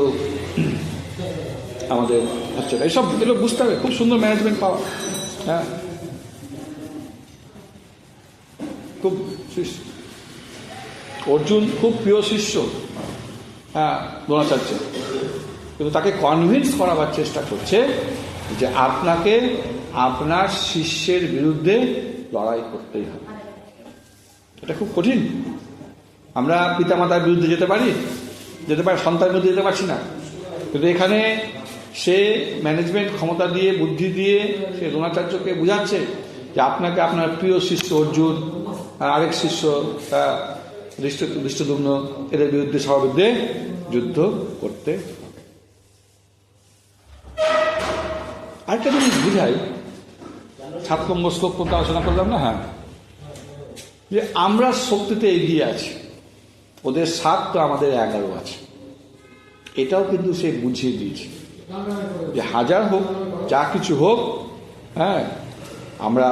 আমাদের হচ্ছে না, এইসব এগুলো বুঝতে হবে। খুব সুন্দর ম্যানেজমেন্ট পাওয়া। খুব অর্জুন খুব প্রিয় শিষ্য দ্রোণাচার্য, কিন্তু তাকে কনভিন্স করাবার চেষ্টা করছে যে আপনাকে আপনার শিষ্যের বিরুদ্ধে লড়াই করতেই হবে। এটা খুব কঠিন। আমরা পিতামাতার বিরুদ্ধে যেতে পারি, সন্তানের বিরুদ্ধে যেতে পারছি না, কিন্তু এখানে সে ম্যানেজমেন্ট ক্ষমতা দিয়ে, বুদ্ধি দিয়ে সে দ্রোণাচার্যকে বুঝাচ্ছে যে আপনাকে আপনার প্রিয় শিষ্য অর্জুন আর আরেক শিষ্য ধৃষ্টদ্যুম্ন এদের বিরুদ্ধে সর্ববিরুদ্ধে যুদ্ধ করতে। আরেকটা জিনিস বুঝাই, 7 নম্বর শ্লোক পর্যন্ত আলোচনা করলাম না? হ্যাঁ, যে আমরা শক্তিতে এগিয়ে আছি, ওদের 7 তো আমাদের 11 আছে। এটাও কিন্তু সে বুঝিয়ে দিয়েছে যে হাজার হোক, যা কিছু হোক, হ্যাঁ, আমরা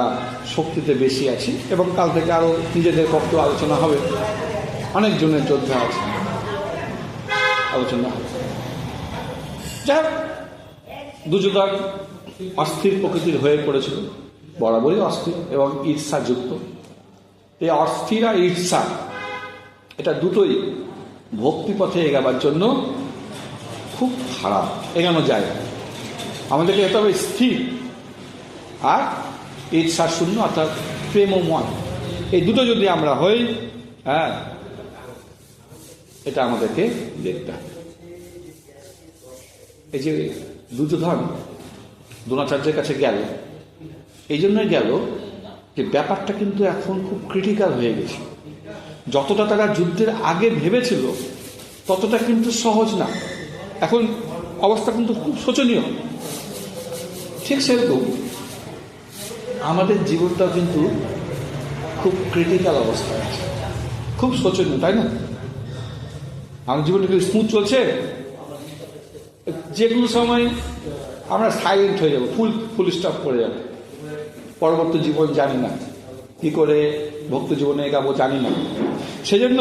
শক্তিতে বেশি আছি। এবং কাল থেকে আরো নিজেদের পক্ষে আলোচনা হবে, অনেকজনের যোদ্ধা আছে, আলোচনা হবে। যাই দুর্যোধন অস্থির প্রকৃতির হয়ে পড়েছিল, বরাবরই অস্থির এবং ঈর্ষাযুক্ত। এই অস্থির আর ঈর্ষা, এটা দুটোই ভক্তিপথে এগাবার জন্য খুব খারাপ, এগানো যায়। আমাদেরকে যেতে হবে স্থির আর ঈর্ষা শূন্য, অর্থাৎ প্রেমময়। এই দুটো যদি আমরা হই, হ্যাঁ, এটা আমাদেরকে দেখতে হবে। এই যে দুর্যোধন দ্রোণাচার্যের কাছে গেল, এই জন্যই গেল যে ব্যাপারটা কিন্তু এখন খুব ক্রিটিক্যাল হয়ে গেছে। যতটা তারা যুদ্ধের আগে ভেবেছিল ততটা কিন্তু সহজ না, এখন অবস্থা কিন্তু খুব শোচনীয়। ঠিক সেরকম আমাদের জীবনটাও কিন্তু খুব ক্রিটিক্যাল অবস্থায় আছে, খুব শোচনীয়, তাই না? আমার জীবনটা কি স্মুথ চলছে? যে কোনো সময় আমরা সাইলেন্ট হয়ে যাব, ফুল স্টপ করে যাব। পরবর্তী জীবন জানি না, কি করে ভক্ত জীবনে এগাবো জানি না। সেজন্য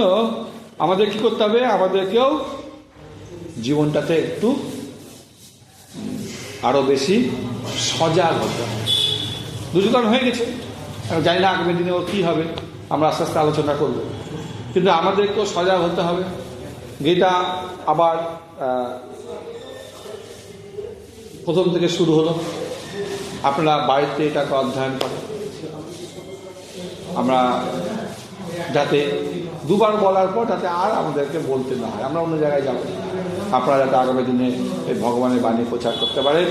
আমাদের কি করতে হবে? আমাদেরকেও জীবনটাতে একটু আরো বেশি সজাগ হতে হবে। দুর্যোধন হয়ে গেছে, জানি না আগামী দিনে ওর কি হবে, আমরা আস্তে আস্তে আলোচনা করব। কিন্তু আমাদেরকেও সজাগ হতে হবে। গীতা আবার প্রথম থেকে শুরু হলো, আপনারা বাড়িতে এটাকে অধ্যয়ন করেন। আমরা যাতে দুবার বলার পর যাতে আর আমাদেরকে বলতে না হয়, আমরা অন্য জায়গায় যাব। আপনারা যাতে আগামী দিনে এই ভগবানের বাণী প্রচার করতে পারেন,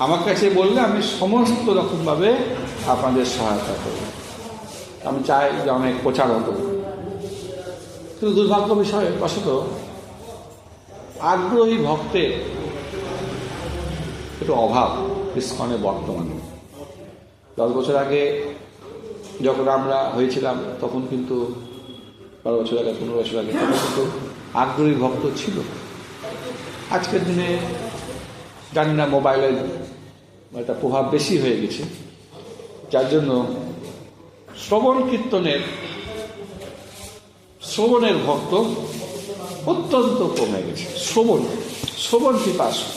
আমার কাছে বললে আমি সমস্ত রকমভাবে আপনাদের সহায়তা করব। আমি চাই যে অনেক প্রচার হতো, কিন্তু দুর্ভাগ্য বিষয় বশত আগ্রহী ভক্তের একটু অভাব ইসকনে বর্তমানে। 10 বছর আগে যখন আমরা হয়েছিলাম, তখন কিন্তু 12 বছর আগে, 15 বছর আগে, তখন কিন্তু আগ্রহী ভক্ত ছিল। আজকের দিনে জানি না, মোবাইলের একটা প্রভাব বেশি হয়ে গেছে, যার জন্য শ্রবণ কীর্তনের শ্রবণের ভক্ত অত্যন্ত কমে গেছে। শ্রবণ পিপাসু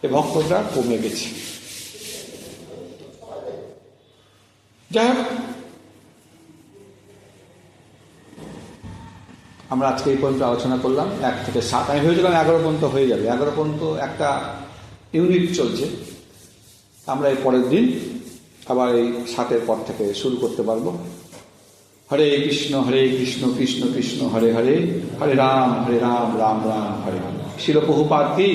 এই ভক্তটা কমে গেছে। যাই হোক, আমরা আজকে এই পর্যন্ত আলোচনা করলাম। 1 থেকে 7, আমি ভেবেছিলাম 11 পর্যন্ত হয়ে যাবে। 11 পর্যন্ত একটা ইউনিট চলছে, আমরা এই পরের দিন আবার এই 7-এর পর থেকে শুরু করতে পারবো। হরে কৃষ্ণ কৃষ্ণ কৃষ্ণ হরে হরে, হরে রাম রাম রাম হরে হরে। শিল প্রভুপাদ কি?